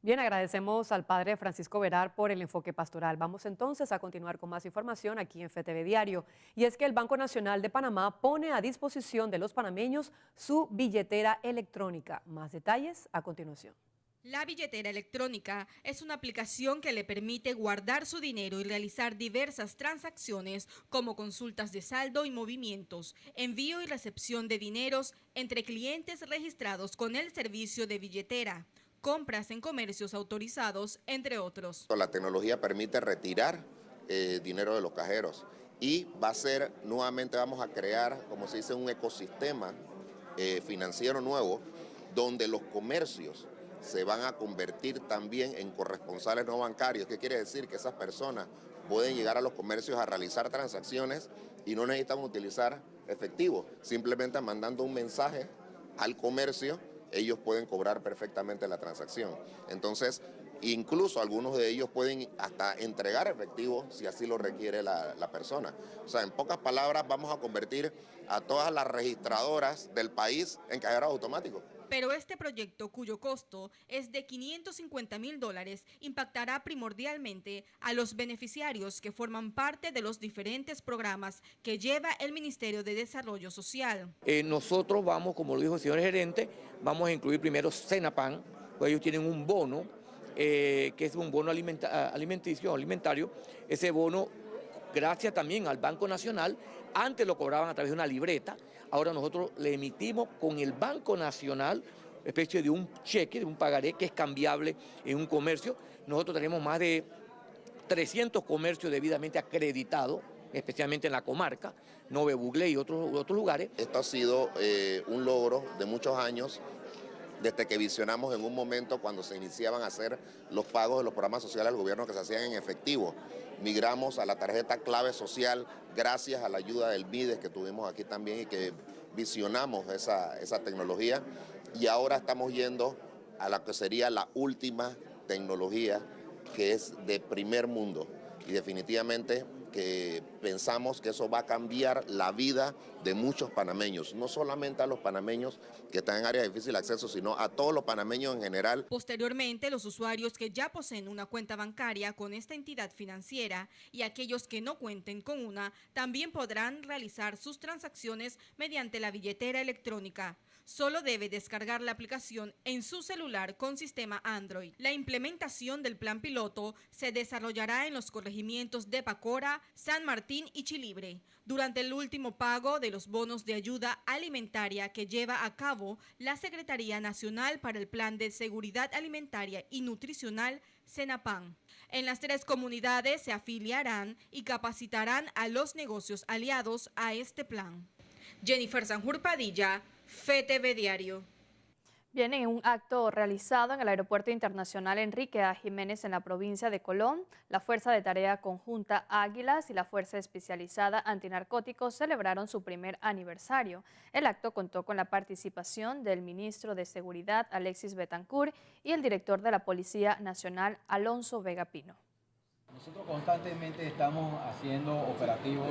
Bien, agradecemos al padre Francisco Verar por el enfoque pastoral. Vamos entonces a continuar con más información aquí en FTV Diario. Y es que el Banco Nacional de Panamá pone a disposición de los panameños su billetera electrónica. Más detalles a continuación. La billetera electrónica es una aplicación que le permite guardar su dinero y realizar diversas transacciones como consultas de saldo y movimientos, envío y recepción de dineros entre clientes registrados con el servicio de billetera, compras en comercios autorizados, entre otros. La tecnología permite retirar dinero de los cajeros y va a ser, nuevamente vamos a crear, como se dice, un ecosistema financiero nuevo donde los comercios se van a convertir también en corresponsales no bancarios. ¿Qué quiere decir? Que esas personas pueden llegar a los comercios a realizar transacciones y no necesitan utilizar efectivo, simplemente mandando un mensaje al comercio, ellos pueden cobrar perfectamente la transacción. Entonces, incluso algunos de ellos pueden hasta entregar efectivo si así lo requiere la persona. O sea, en pocas palabras, vamos a convertir a todas las registradoras del país en cajeros automáticos. Pero este proyecto, cuyo costo es de $550,000, impactará primordialmente a los beneficiarios que forman parte de los diferentes programas que lleva el Ministerio de Desarrollo Social. Nosotros vamos, como lo dijo el señor gerente, vamos a incluir primero Cenapan, pues ellos tienen un bono, que es un bono alimentario. Ese bono, gracias también al Banco Nacional, antes lo cobraban a través de una libreta, ahora nosotros le emitimos con el Banco Nacional, especie de un cheque, de un pagaré que es cambiable en un comercio. Nosotros tenemos más de 300 comercios debidamente acreditados, especialmente en la comarca, Nove Bugle y otros lugares. Esto ha sido un logro de muchos años, desde que visionamos en un momento cuando se iniciaban a hacer los pagos de los programas sociales del gobierno que se hacían en efectivo. Migramos a la tarjeta clave social gracias a la ayuda del MIDES que tuvimos aquí también y que visionamos esa tecnología, y ahora estamos yendo a la que sería la última tecnología, que es de primer mundo, y definitivamente que pensamos que eso va a cambiar la vida de muchos panameños, no solamente a los panameños que están en áreas de difícil acceso, sino a todos los panameños en general. Posteriormente, los usuarios que ya poseen una cuenta bancaria con esta entidad financiera y aquellos que no cuenten con una, también podrán realizar sus transacciones mediante la billetera electrónica. Solo debe descargar la aplicación en su celular con sistema Android. La implementación del plan piloto se desarrollará en los corregimientos de Pacora, San Martín y Chilibre, durante el último pago de los bonos de ayuda alimentaria que lleva a cabo la Secretaría Nacional para el Plan de Seguridad Alimentaria y Nutricional, Cenapan. En las 3 comunidades se afiliarán y capacitarán a los negocios aliados a este plan. Jennifer Sanjur Padilla, FTV Diario. Bien, en un acto realizado en el Aeropuerto Internacional Enrique A. Jiménez en la provincia de Colón, la Fuerza de Tarea Conjunta Águilas y la Fuerza Especializada Antinarcóticos celebraron su primer aniversario. El acto contó con la participación del ministro de Seguridad, Alexis Betancourt, y el director de la Policía Nacional, Alonso Vega Pino. Nosotros constantemente estamos haciendo operativos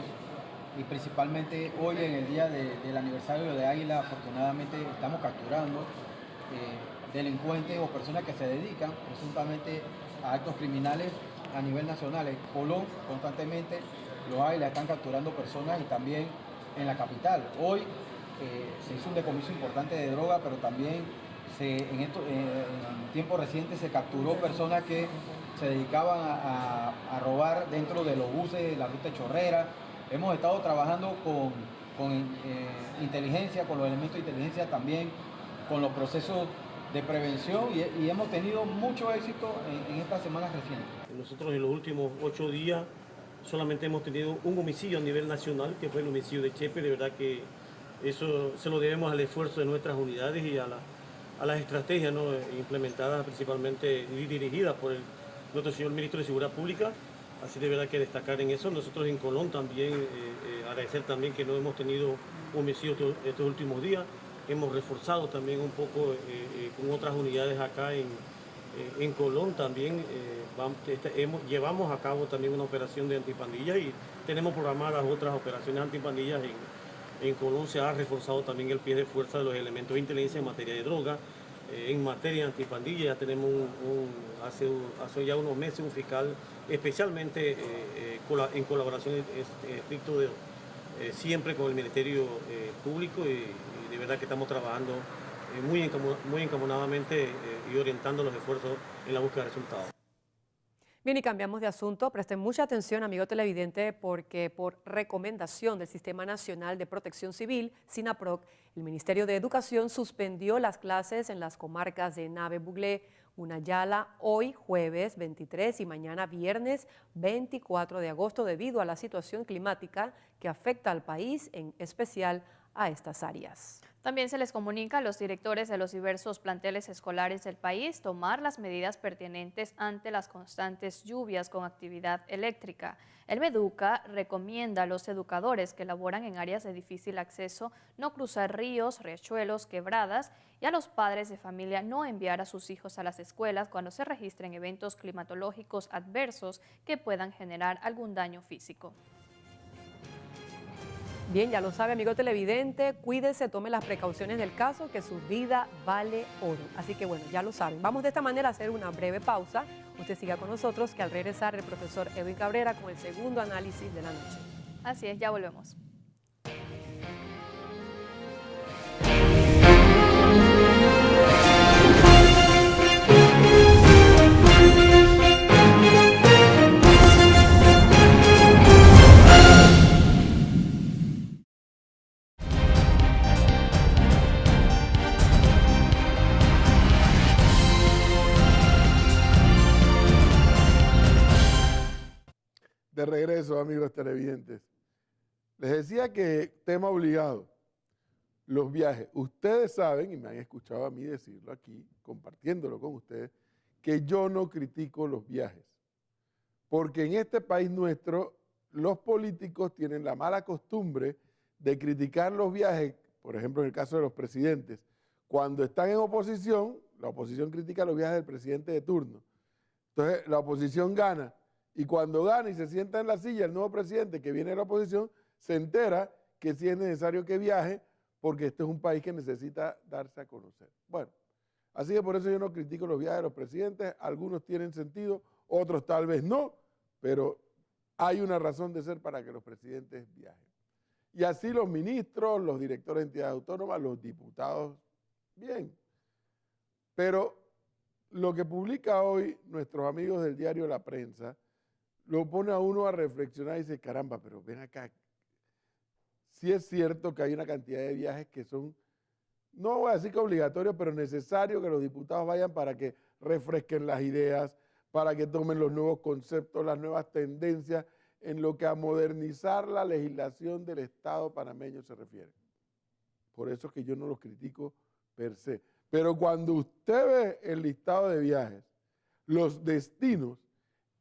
y principalmente hoy en el día del aniversario de Águila, afortunadamente estamos capturando delincuentes o personas que se dedican presuntamente a actos criminales a nivel nacional. En Colón constantemente los Águilas están capturando personas y también en la capital. Hoy se hizo un decomiso importante de droga, pero también en tiempo reciente se capturó personas que se dedicaban a robar dentro de los buses de la ruta Chorrera. Hemos estado trabajando con inteligencia, con los elementos de inteligencia también, con los procesos de prevención y hemos tenido mucho éxito en estas semanas recientes. Nosotros en los últimos 8 días solamente hemos tenido un homicidio a nivel nacional, que fue el homicidio de Chepe. De verdad que eso se lo debemos al esfuerzo de nuestras unidades y a las estrategias, ¿no?, implementadas principalmente y dirigidas por nuestro señor ministro de Seguridad Pública. Así de verdad que destacar en eso. Nosotros en Colón también, agradecer también que no hemos tenido homicidios estos últimos días. Hemos reforzado también un poco con otras unidades acá en Colón también. Llevamos a cabo también una operación de antipandillas y tenemos programadas otras operaciones antipandillas. En Colón se ha reforzado también el pie de fuerza de los elementos de inteligencia en materia de droga. en materia antipandilla. Ya tenemos hace ya unos meses un fiscal especialmente en colaboración estricto siempre con el Ministerio Público y de verdad que estamos trabajando muy encaminadamente y orientando los esfuerzos en la búsqueda de resultados. Bien, y cambiamos de asunto. Presten mucha atención, amigo televidente, porque por recomendación del Sistema Nacional de Protección Civil, SINAPROC, el Ministerio de Educación suspendió las clases en las comarcas de Nave Buglé, Unayala, hoy jueves 23 y mañana viernes 24 de agosto debido a la situación climática que afecta al país, en especial a estas áreas. También se les comunica a los directores de los diversos planteles escolares del país tomar las medidas pertinentes ante las constantes lluvias con actividad eléctrica. El MEDUCA recomienda a los educadores que laboran en áreas de difícil acceso no cruzar ríos, riachuelos, quebradas y a los padres de familia no enviar a sus hijos a las escuelas cuando se registren eventos climatológicos adversos que puedan generar algún daño físico. Bien, ya lo sabe, amigo televidente, cuídese, tome las precauciones del caso, que su vida vale oro. Así que bueno, ya lo saben. Vamos de esta manera a hacer una breve pausa. Usted siga con nosotros, que al regresar el profesor Edwin Cabrera con el segundo análisis de la noche. Así es, ya volvemos. De regreso, amigos televidentes. Les decía que tema obligado, los viajes. Ustedes saben, y me han escuchado a mí decirlo aquí, compartiéndolo con ustedes, que yo no critico los viajes. Porque en este país nuestro, los políticos tienen la mala costumbre de criticar los viajes, por ejemplo, en el caso de los presidentes. Cuando están en oposición, la oposición critica los viajes del presidente de turno. Entonces, la oposición gana. Y cuando gana y se sienta en la silla el nuevo presidente que viene de la oposición, se entera que sí es necesario que viaje porque este es un país que necesita darse a conocer. Bueno, así que por eso yo no critico los viajes de los presidentes. Algunos tienen sentido, otros tal vez no, pero hay una razón de ser para que los presidentes viajen. Y así los ministros, los directores de entidades autónomas, los diputados, bien. Pero lo que publica hoy nuestros amigos del diario La Prensa lo pone a uno a reflexionar y dice, caramba, pero ven acá. Sí es cierto que hay una cantidad de viajes que son, no voy a decir que obligatorios, pero necesarios que los diputados vayan para que refresquen las ideas, para que tomen los nuevos conceptos, las nuevas tendencias en lo que a modernizar la legislación del Estado panameño se refiere. Por eso es que yo no los critico per se. Pero cuando usted ve el listado de viajes, los destinos,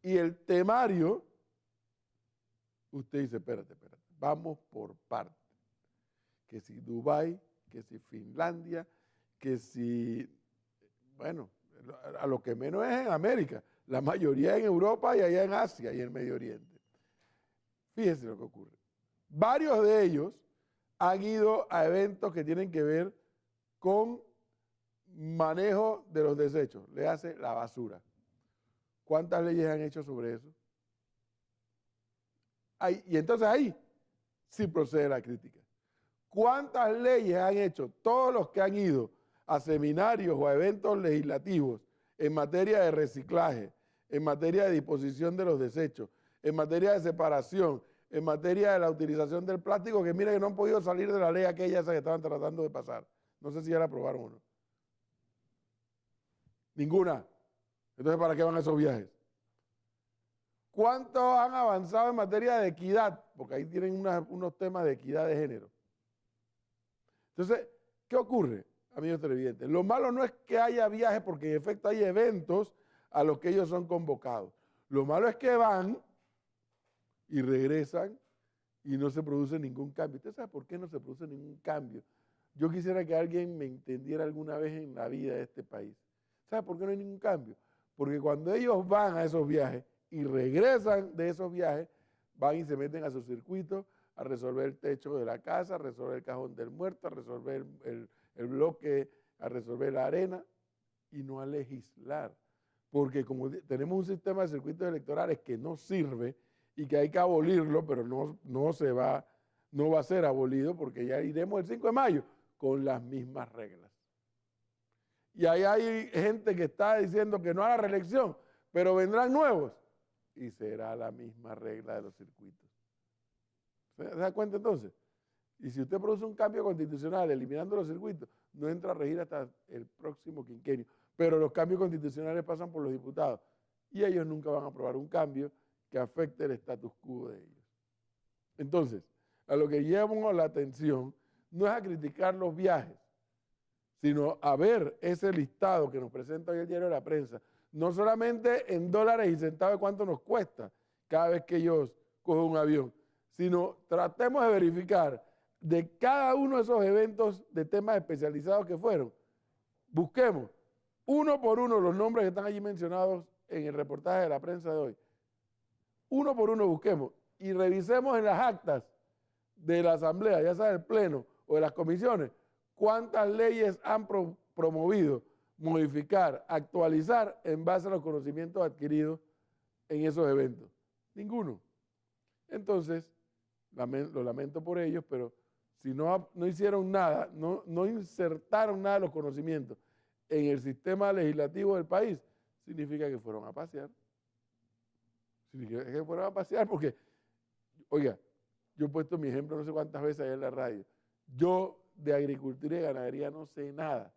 y el temario, usted dice, espérate, vamos por partes. Que si Dubái, que si Finlandia, que si, bueno, a lo que menos es en América, la mayoría en Europa y allá en Asia y en Medio Oriente. Fíjense lo que ocurre. Varios de ellos han ido a eventos que tienen que ver con manejo de los desechos, le hace la basura. ¿Cuántas leyes han hecho sobre eso? Y entonces ahí sí procede la crítica. ¿Cuántas leyes han hecho todos los que han ido a seminarios o a eventos legislativos en materia de reciclaje, en materia de disposición de los desechos, en materia de separación, en materia de la utilización del plástico, que mira que no han podido salir de la ley aquella esa que estaban tratando de pasar? No sé si ya la aprobaron o no. Ninguna. Entonces, ¿para qué van esos viajes? ¿Cuánto han avanzado en materia de equidad? Porque ahí tienen unos temas de equidad de género. Entonces, ¿qué ocurre, amigos televidentes? Lo malo no es que haya viajes, porque en efecto hay eventos a los que ellos son convocados. Lo malo es que van y regresan y no se produce ningún cambio. ¿Usted sabe por qué no se produce ningún cambio? Yo quisiera que alguien me entendiera alguna vez en la vida de este país. ¿Sabe por qué no hay ningún cambio? Porque cuando ellos van a esos viajes y regresan de esos viajes, van y se meten a su circuito a resolver el techo de la casa, a resolver el cajón del muerto, a resolver el bloque, a resolver la arena. y no a legislar. Porque como tenemos un sistema de circuitos electorales que no sirve y que hay que abolirlo, pero no va a ser abolido porque ya iremos el 5 de mayo con las mismas reglas. Y ahí hay gente que está diciendo que no a la reelección, pero vendrán nuevos y será la misma regla de los circuitos. ¿Se da cuenta entonces? Y si usted produce un cambio constitucional eliminando los circuitos, no entra a regir hasta el próximo quinquenio. Pero los cambios constitucionales pasan por los diputados y ellos nunca van a aprobar un cambio que afecte el status quo de ellos. Entonces, a lo que llevamos la atención no es a criticar los viajes, sino a ver ese listado que nos presenta hoy el diario de la prensa, no solamente en dólares y centavos de cuánto nos cuesta cada vez que ellos cogen un avión, sino tratemos de verificar de cada uno de esos eventos de temas especializados que fueron. Busquemos uno por uno los nombres que están allí mencionados en el reportaje de la prensa de hoy. Uno por uno busquemos y revisemos en las actas de la asamblea, ya sea del pleno o de las comisiones, cuántas leyes han promovido modificar, actualizar en base a los conocimientos adquiridos en esos eventos. Ninguno. Entonces, lo lamento por ellos, pero si no hicieron nada, no insertaron nada de los conocimientos en el sistema legislativo del país, significa que fueron a pasear. Significa que fueron a pasear porque, oiga, yo he puesto mi ejemplo no sé cuántas veces allá en la radio. Yo de agricultura y ganadería no sé nada,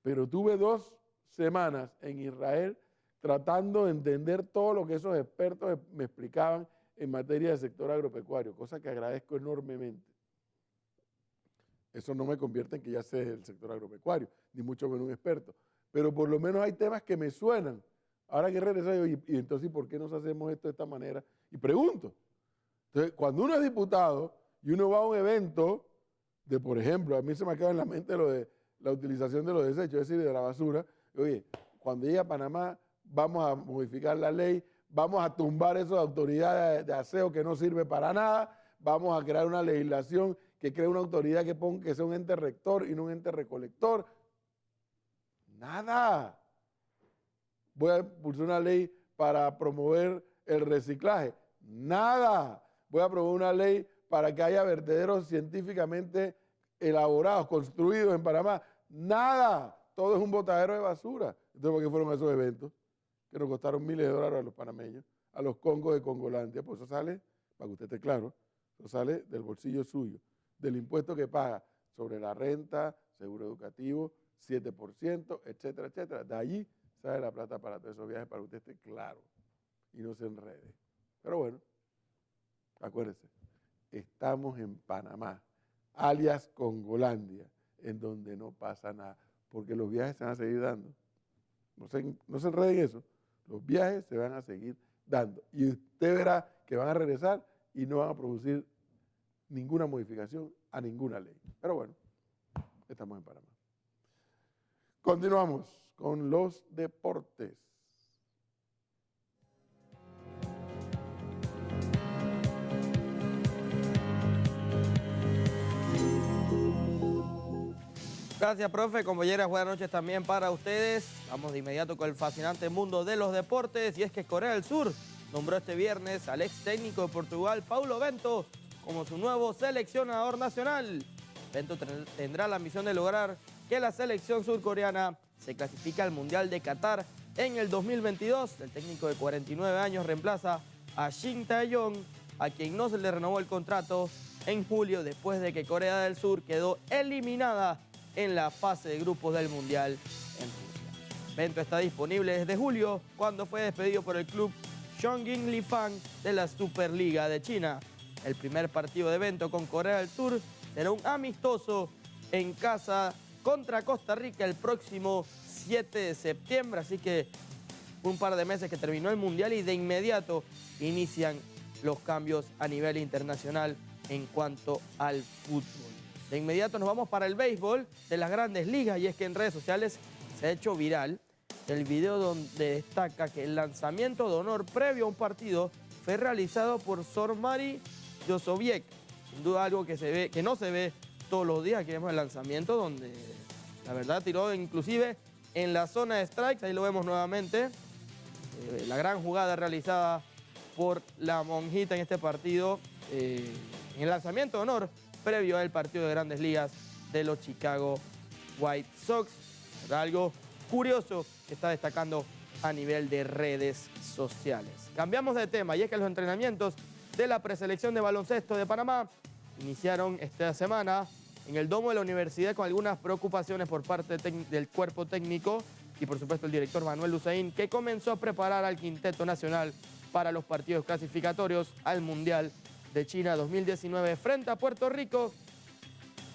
pero tuve 2 semanas en Israel tratando de entender todo lo que esos expertos me explicaban en materia del sector agropecuario, cosa que agradezco enormemente. Eso no me convierte en que ya sé el sector agropecuario, ni mucho menos un experto, pero por lo menos hay temas que me suenan. Ahora que regresar yo, y entonces, ¿por qué nos hacemos esto de esta manera? Y pregunto. Entonces, cuando uno es diputado y uno va a un evento de, por ejemplo, a mí se me queda en la mente lo de la utilización de los desechos, es decir, de la basura. Oye, cuando llegue a Panamá vamos a modificar la ley, vamos a tumbar esas autoridades de aseo que no sirve para nada, vamos a crear una legislación que cree una autoridad que sea un ente rector y no un ente recolector. Nada. Voy a impulsar una ley para promover el reciclaje. Nada. Voy a promover una ley para que haya vertederos científicamente elaborados, construidos en Panamá. Nada. Todo es un botadero de basura. Entonces, ¿por qué fueron a esos eventos? Que nos costaron miles de dólares a los panameños, a los congos de Congolandia. Pues eso sale, para que usted esté claro, eso sale del bolsillo suyo, del impuesto que paga sobre la renta, seguro educativo, 7%, etcétera, etcétera. De allí sale la plata para todos esos viajes, para que usted esté claro y no se enrede. Pero bueno, acuérdese, estamos en Panamá, alias Congolandia, en donde no pasa nada, porque los viajes se van a seguir dando. No se enreden en eso, los viajes se van a seguir dando. Y usted verá que van a regresar y no van a producir ninguna modificación a ninguna ley. Pero bueno, estamos en Panamá. Continuamos con los deportes. Gracias, profe. Compañeras, buenas noches también para ustedes. Vamos de inmediato con el fascinante mundo de los deportes. Y es que Corea del Sur nombró este viernes al ex técnico de Portugal, Paulo Bento, como su nuevo seleccionador nacional. Bento tendrá la misión de lograr que la selección surcoreana se clasifique al Mundial de Qatar en el 2022. El técnico de 49 años reemplaza a Shin Tae-yong, a quien no se le renovó el contrato en julio después de que Corea del Sur quedó eliminada en la fase de grupos del Mundial en Rusia. Bento está disponible desde julio, cuando fue despedido por el club Chongqing Lifan de la Superliga de China. El primer partido de Bento con Corea del Sur será un amistoso en casa contra Costa Rica el próximo 7 de septiembre, así que un par de meses que terminó el Mundial y de inmediato inician los cambios a nivel internacional en cuanto al fútbol. De inmediato nos vamos para el béisbol de las Grandes Ligas, y es que en redes sociales se ha hecho viral el video donde destaca que el lanzamiento de honor previo a un partido fue realizado por Sormari Yosoviec. Sin duda algo que no se ve todos los días. Aquí vemos el lanzamiento donde la verdad tiró inclusive en la zona de strikes, ahí lo vemos nuevamente. La gran jugada realizada por la Monjita en este partido, en el lanzamiento de honor previo al partido de Grandes Ligas de los Chicago White Sox. Era algo curioso que está destacando a nivel de redes sociales. Cambiamos de tema, y es que los entrenamientos de la preselección de baloncesto de Panamá iniciaron esta semana en el domo de la universidad con algunas preocupaciones por parte del cuerpo técnico y por supuesto el director Manuel Lusain, que comenzó a preparar al quinteto nacional para los partidos clasificatorios al Mundial de China 2019 frente a Puerto Rico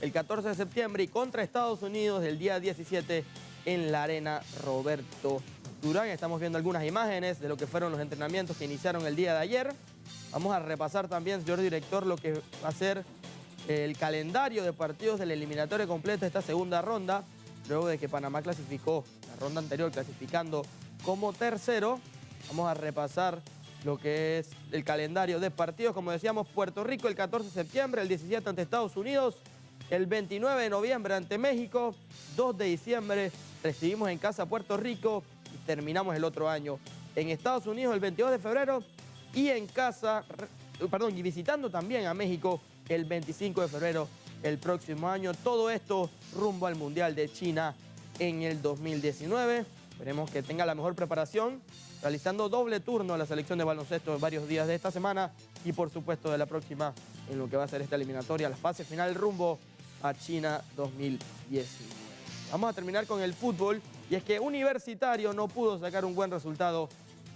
el 14 de septiembre y contra Estados Unidos el día 17 en la Arena Roberto Durán. Estamos viendo algunas imágenes de lo que fueron los entrenamientos que iniciaron el día de ayer. Vamos a repasar también, señor director, lo que va a ser el calendario de partidos de la eliminatoria completa de esta segunda ronda, luego de que Panamá clasificó la ronda anterior clasificando como tercero. Vamos a repasar lo que es el calendario de partidos. Como decíamos, Puerto Rico el 14 de septiembre, el 17 ante Estados Unidos, el 29 de noviembre ante México, 2 de diciembre recibimos en casa a Puerto Rico y terminamos el otro año en Estados Unidos el 22 de febrero y en casa, y visitando también a México el 25 de febrero el próximo año. Todo esto rumbo al Mundial de China en el 2019. Esperemos que tenga la mejor preparación, realizando doble turno a la selección de baloncesto en varios días de esta semana y por supuesto de la próxima en lo que va a ser esta eliminatoria, la fase final rumbo a China 2019. Vamos a terminar con el fútbol, y es que Universitario no pudo sacar un buen resultado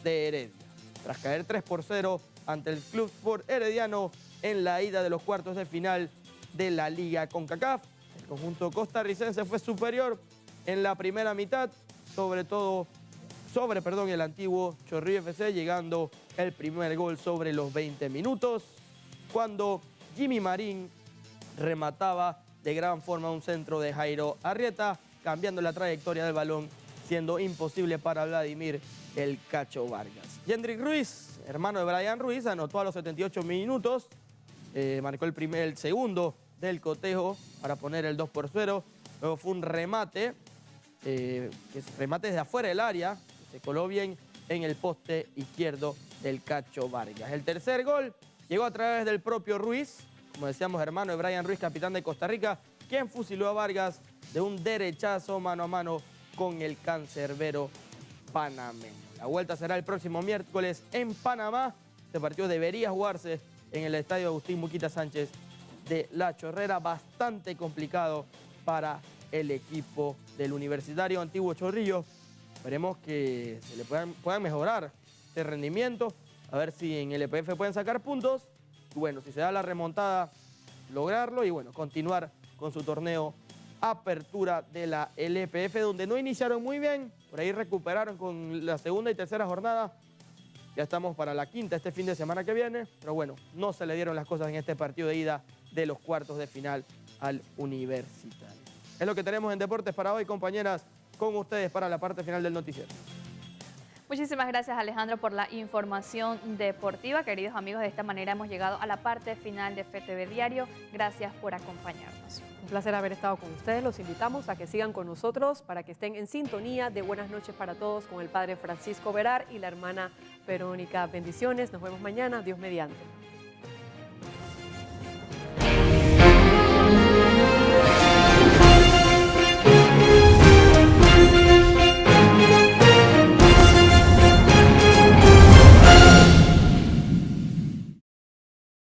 de Heredia. Tras caer 3-0 ante el Club Sport Herediano en la ida de los cuartos de final de la Liga CONCACAF, el conjunto costarricense fue superior en la primera mitad, sobre el antiguo Chorrillo FC, llegando el primer gol sobre los 20 minutos, cuando Jimmy Marín remataba de gran forma un centro de Jairo Arrieta, cambiando la trayectoria del balón, siendo imposible para Vladimir el Cacho Vargas. Yendrick Ruiz, hermano de Brian Ruiz, anotó a los 78 minutos, marcó el segundo del cotejo para poner el 2-0. Luego fue un remate, remate desde afuera del área, se coló bien en el poste izquierdo del Cacho Vargas. El tercer gol llegó a través del propio Ruiz, como decíamos, hermano de Brian Ruiz, capitán de Costa Rica, quien fusiló a Vargas de un derechazo mano a mano con el cancerbero panameño. La vuelta será el próximo miércoles en Panamá. Este partido debería jugarse en el estadio Agustín Muquita Sánchez de La Chorrera, bastante complicado para el equipo del Universitario Antiguo Chorrillo. Esperemos que se le puedan mejorar este rendimiento, a ver si en el EPF pueden sacar puntos. Y bueno, si se da la remontada, lograrlo y bueno, continuar con su torneo Apertura de la LPF, donde no iniciaron muy bien, por ahí recuperaron con la segunda y tercera jornada. Ya estamos para la quinta este fin de semana que viene, pero bueno, no se le dieron las cosas en este partido de ida de los cuartos de final al Universitario. Es lo que tenemos en Deportes para hoy, compañeras, con ustedes para la parte final del noticiero. Muchísimas gracias, Alejandro, por la información deportiva. Queridos amigos, de esta manera hemos llegado a la parte final de FTV Diario. Gracias por acompañarnos. Un placer haber estado con ustedes. Los invitamos a que sigan con nosotros para que estén en sintonía de Buenas noches para todos con el padre Francisco Verar y la hermana Verónica. Bendiciones. Nos vemos mañana. Dios mediante.